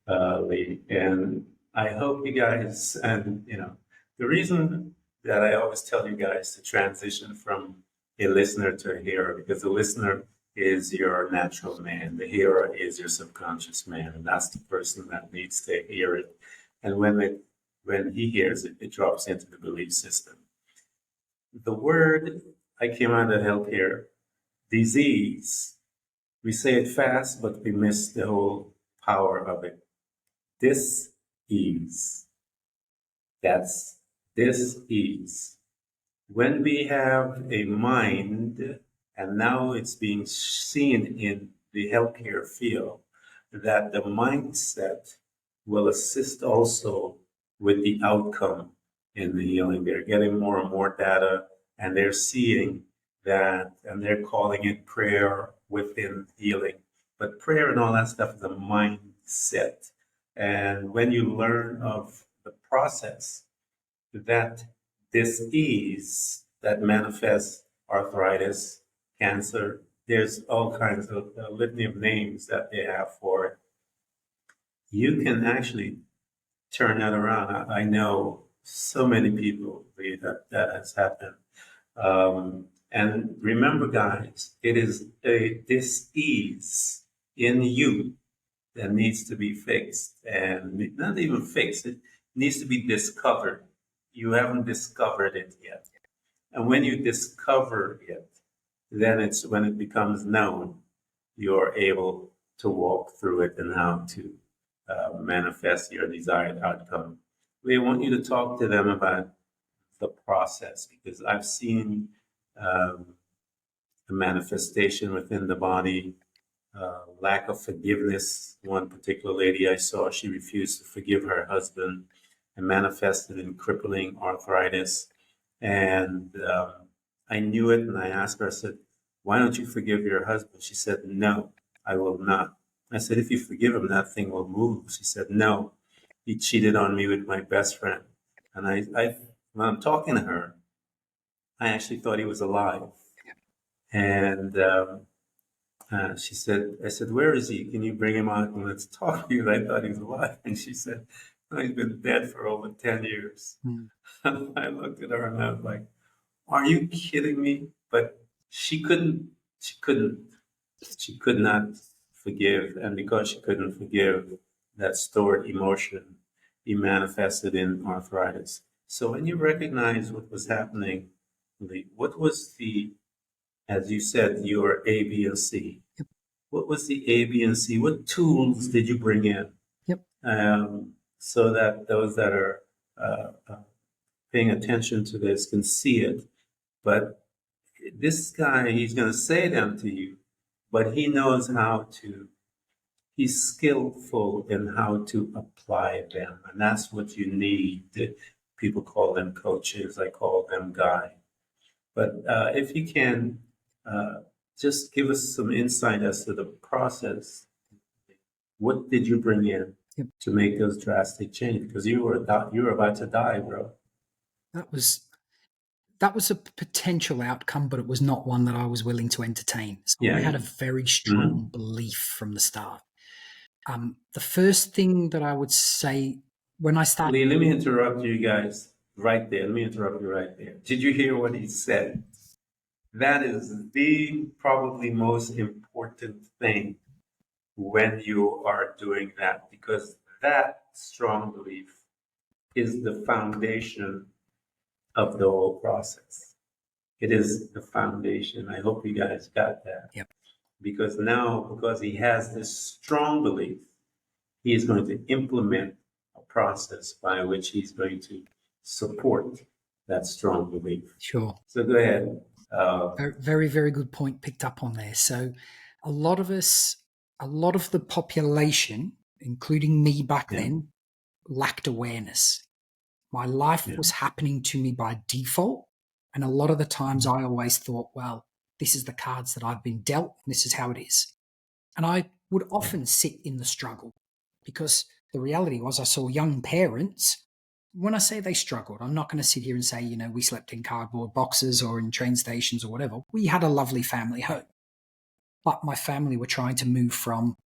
Lee. And I hope you guys, and the reason that I always tell you guys to transition from a listener to a hearer, because the listener is your natural man, the hearer is your subconscious man, and that's the person that needs to hear it. And when he hears it, it drops into the belief system. The word, I came out of healthcare, disease. We say it fast, but we miss the whole power of it. Dis-ease. That's dis-ease. When we have a mind, and now it's being seen in the healthcare field, that the mindset will assist also with the outcome in the healing. They're getting more and more data, and they're seeing that, and they're calling it prayer within healing. But prayer and all that stuff is a mindset. And when you learn of the process, that dis-ease that manifests arthritis, cancer, there's all kinds of a litany of names that they have for it. You can actually turn that around. I know so many people that has happened. And remember, guys, it is a dis-ease in you that needs to be fixed, and not even fixed. It needs to be discovered. You haven't discovered it yet. And when you discover it, then it's when it becomes known, you're able to walk through it and how to manifest your desired outcome. We want you to talk to them about the process, because I've seen the manifestation within the body, lack of forgiveness. One particular lady I saw, she refused to forgive her husband and manifested in crippling arthritis. And I knew it, and I asked her, I said, why don't you forgive your husband? She said, no, I will not. I said, if you forgive him, that thing will move. She said, no, he cheated on me with my best friend. And when I'm talking to her, I actually thought he was alive. And I said, where is he? Can you bring him out and let's talk? Because I thought he was alive. And she said, He's been dead for over 10 years. Mm. I looked at her and I was like, are you kidding me? But she couldn't, she couldn't, she could not forgive. And because she couldn't forgive, that stored emotion, he manifested in arthritis. So when you recognize what was happening, what was the, as you said, your A, B, and C? Yep. What was the A, B, and C? What tools did you bring in? Yep. So that those that are paying attention to this can see it. But this guy, he's going to say them to you, but he knows how to, he's skillful in how to apply them. And that's what you need. People call them coaches, I call them guides. But if you can just give us some insight as to the process, what did you bring in Yep. to make those drastic changes? Because you were about to die, bro. That was a potential outcome, but it was not one that I was willing to entertain. So Yeah. I had a very strong belief from the start. The first thing that I would say when I started... Lee, let me interrupt you guys right there. Let me interrupt you right there. Did you hear what he said? That is the probably most important thing when you are doing that, because that strong belief is the foundation of the whole process. It is the foundation. I hope you guys got that. Yep. Because now, because he has this strong belief, he is going to implement a process by which he's going to support that strong belief. Sure. So go ahead. Very, very good point picked up on there. So a lot of the population, including me back then, lacked awareness. My life was happening to me by default. And a lot of the times I always thought, well, this is the cards that I've been dealt, and this is how it is. And I would often sit in the struggle, because the reality was I saw young parents. When I say they struggled, I'm not going to sit here and say, we slept in cardboard boxes or in train stations or whatever. We had a lovely family home. But my family were trying to move from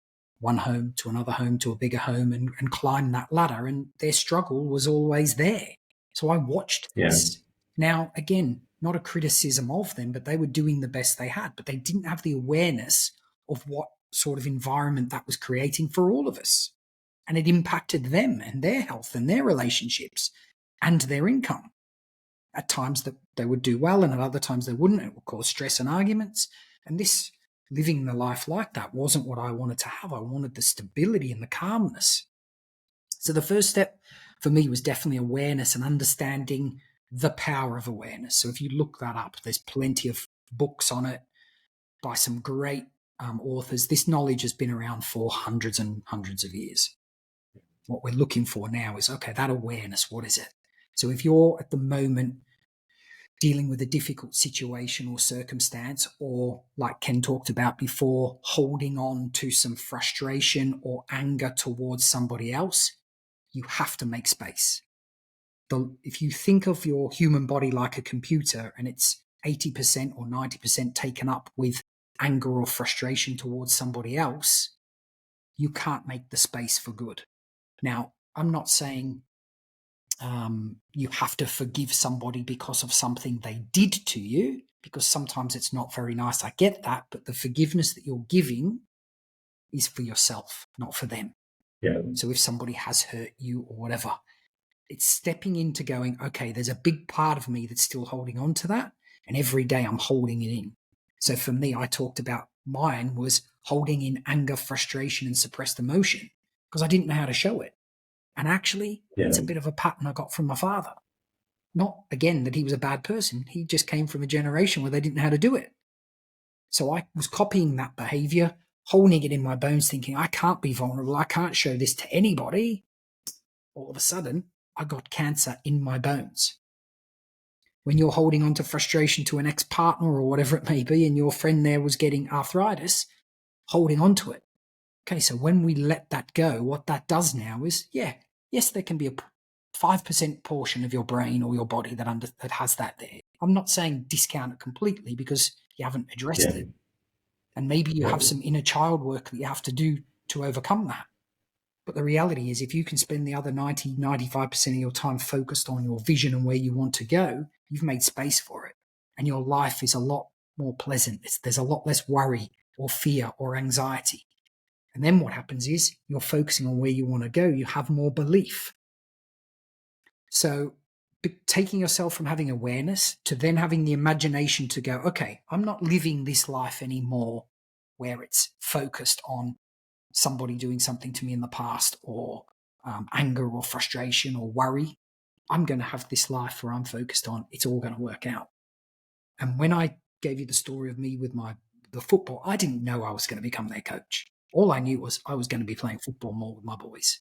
one home to another home to a bigger home and climb that ladder. And their struggle was always there. So I watched this. Now, again, not a criticism of them, but they were doing the best they had. But they didn't have the awareness of what sort of environment that was creating for all of us. And it impacted them and their health and their relationships and their income. At times that they would do well, and at other times they wouldn't. It would cause stress and arguments. And this, living the life like that, wasn't what I wanted to have. I wanted the stability and the calmness. So the first step for me was definitely awareness and understanding the power of awareness. So if you look that up, there's plenty of books on it by some great authors. This knowledge has been around for hundreds and hundreds of years. What we're looking for now is, okay, that awareness, what is it? So if you're at the moment dealing with a difficult situation or circumstance, or like Ken talked about before, holding on to some frustration or anger towards somebody else, you have to make space. If you think of your human body like a computer and it's 80% or 90% taken up with anger or frustration towards somebody else, you can't make the space for good. Now, I'm not saying you have to forgive somebody because of something they did to you, because sometimes it's not very nice. I get that, but the forgiveness that you're giving is for yourself, not for them. Yeah. So if somebody has hurt you or whatever, it's stepping into going, okay, there's a big part of me that's still holding on to that, and every day I'm holding it in. So for me, I talked about mine was holding in anger, frustration, and suppressed emotion because I didn't know how to show it. And actually, it's a bit of a pattern I got from my father. Not, again, that he was a bad person. He just came from a generation where they didn't know how to do it. So I was copying that behavior, holding it in my bones, thinking, I can't be vulnerable. I can't show this to anybody. All of a sudden, I got cancer in my bones. When you're holding on to frustration to an ex-partner or whatever it may be, and your friend there was getting arthritis, holding on to it. Okay, so when we let that go, what that does now is, yes, there can be a 5% portion of your brain or your body that has that there. I'm not saying discount it completely because you haven't addressed it. And maybe you have some inner child work that you have to do to overcome that. But the reality is, if you can spend the other 90, 95% of your time focused on your vision and where you want to go, you've made space for it. And your life is a lot more pleasant. There's a lot less worry or fear or anxiety. And then what happens is you're focusing on where you want to go. You have more belief. So taking yourself from having awareness to then having the imagination to go, okay, I'm not living this life anymore where it's focused on somebody doing something to me in the past, or anger or frustration or worry. I'm going to have this life where I'm focused on it's all going to work out. And when I gave you the story of me with the football, I didn't know I was going to become their coach. All I knew was I was going to be playing football more with my boys.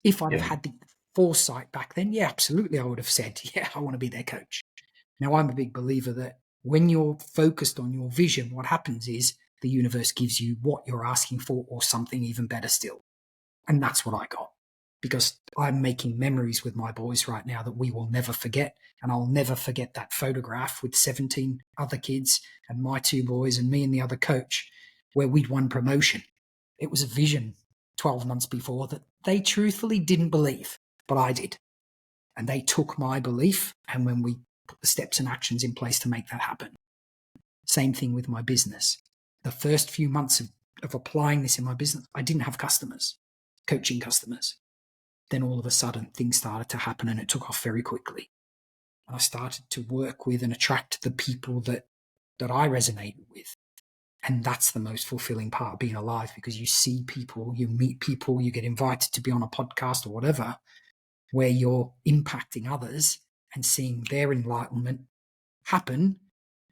If I'd have had the foresight back then, yeah, absolutely, I would have said, yeah, I want to be their coach. Now, I'm a big believer that when you're focused on your vision, what happens is the universe gives you what you're asking for or something even better still. And that's what I got, because I'm making memories with my boys right now that we will never forget. And I'll never forget that photograph with 17 other kids and my two boys and me and the other coach where we'd won promotion. It was a vision 12 months before that they truthfully didn't believe, but I did. And they took my belief, and when we put the steps and actions in place to make that happen. Same thing with my business. The first few months of applying this in my business, I didn't have customers, coaching customers. Then all of a sudden things started to happen and it took off very quickly. And I started to work with and attract the people that I resonated with. And that's the most fulfilling part of being alive, because you see people, you meet people, you get invited to be on a podcast or whatever, where you're impacting others and seeing their enlightenment happen,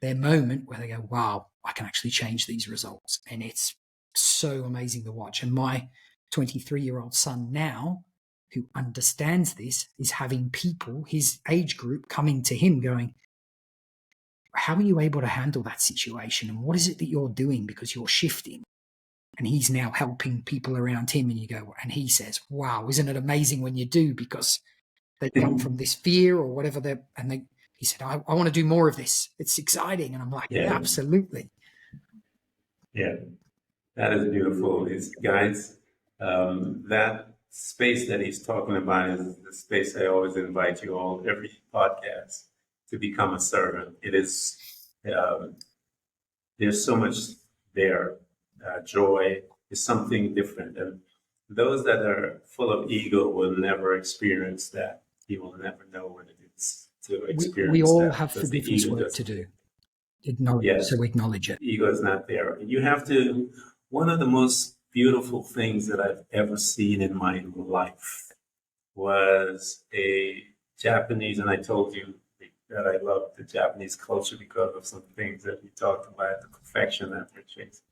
their moment where they go, wow, I can actually change these results. And it's so amazing to watch. And my 23-year-old son now, who understands this, is having people, his age group, coming to him going, how are you able to handle that situation? And what is it that you're doing? Because you're shifting. And he's now helping people around him. And you go, and he says, wow, isn't it amazing when you do? Because they come from this fear or whatever. He said, I want to do more of this. It's exciting. And I'm like, yeah, absolutely. Yeah, that is beautiful. Guys, that space that he's talking about is the space I always invite you all, every podcast, to become a servant. It is, there's so much there. Joy is something different. And those that are full of ego will never experience that. You will never know what it is to experience we all that. have forgiveness work to do. So acknowledge it. Ego is not there. You have to, one of the most beautiful things that I've ever seen in my life was a Japanese, and I told you that I love the Japanese culture because of some things that we talked about, the perfection that they're chasing.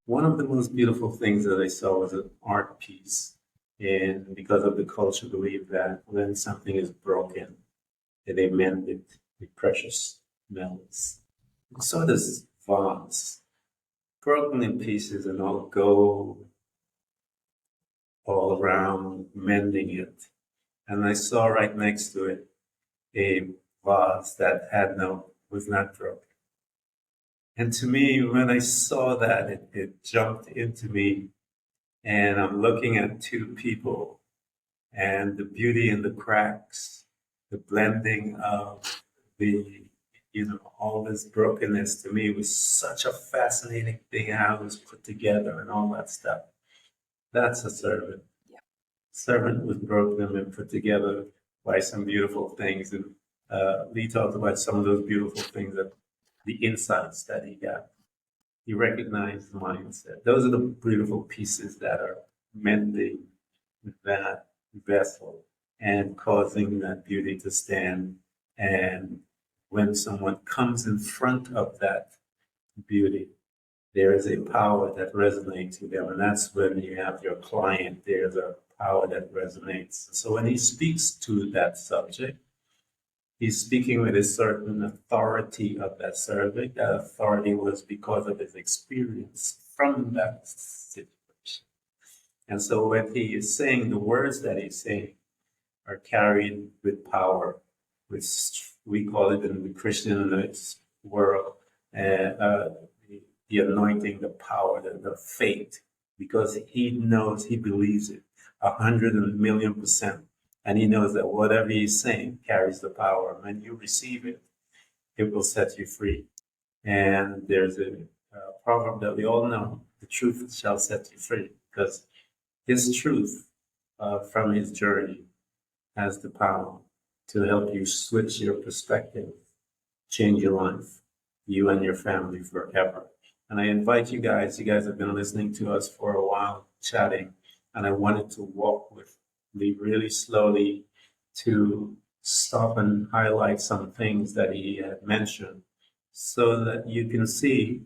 One of the most beautiful things that I saw was an art piece. And because of the culture, believe that when something is broken, they mend it with precious metals. I saw this vase broken in pieces and all gold all around, mending it. And I saw right next to it a vase that was not broken. And to me, when I saw that, it jumped into me. And I'm looking at two people and the beauty in the cracks, the blending of all this brokenness. To me was such a fascinating thing, how it was put together and all that stuff. That's a servant. Yeah. Servant was broken and put together by some beautiful things. And Lee talked about some of those beautiful things, that the insights that he got. He recognized the mindset. Those are the beautiful pieces that are mending that vessel and causing that beauty to stand. And when someone comes in front of that beauty, there is a power that resonates with them. And that's when you have your client, there's a power that resonates. So when he speaks to that subject, he's speaking with a certain authority of that subject. That authority was because of his experience from that situation. And so when he is saying, the words that he's saying are carried with power, which we call it in the Christian world, the anointing, the power, the faith because he knows, he believes it 100,000,000%. And he knows that whatever he's saying carries the power. When you receive it, it will set you free. And there's a proverb that we all know: the truth shall set you free, because his truth from his journey has the power to help you switch your perspective, change your life, you and your family forever. And I invite you guys have been listening to us for a while, chatting, and I wanted to walk with Lee really slowly to stop and highlight some things that he had mentioned so that you can see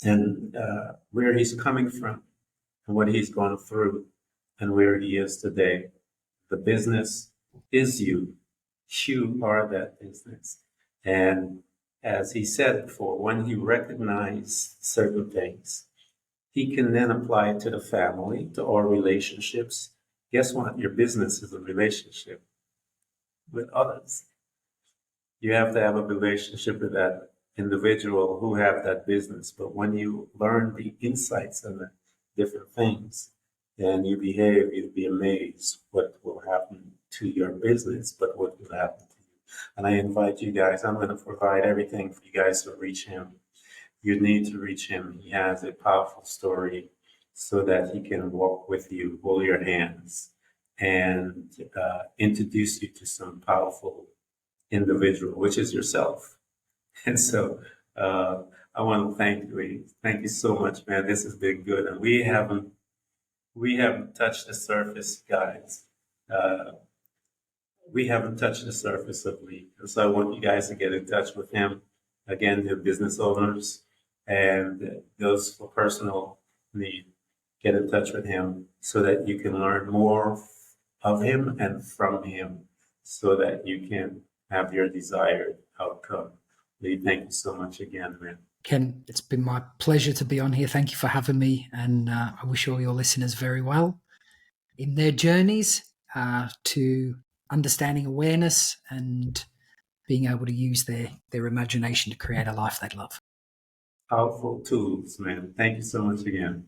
and where he's coming from and what he's gone through and where he is today. The business is you. You are that business. And as he said before, when he recognizes certain things, he can then apply it to the family, to all relationships. Guess what? Your business is a relationship with others. You have to have a relationship with that individual who have that business. But when you learn the insights and the different things, then you behave, you'll be amazed what will happen to your business, but what will happen to you. And I invite you guys, I'm going to provide everything for you guys to reach him. You need to reach him. He has a powerful story so that he can walk with you, hold your hands, and introduce you to some powerful individual, which is yourself. And so I want to thank you. Thank you so much, man. This has been good, and we haven't touched the surface, guys. Uh, we haven't touched the surface of Lee, and so I want you guys to get in touch with him. Again, the business owners and those for personal need, get in touch with him so that you can learn more of him and from him, so that you can have your desired outcome. Lee, thank you so much again, man. Ken, it's been my pleasure to be on here. Thank you for having me. And I wish all your listeners very well in their journeys to understanding awareness and being able to use their imagination to create a life they love. Powerful tools, man. Thank you so much again.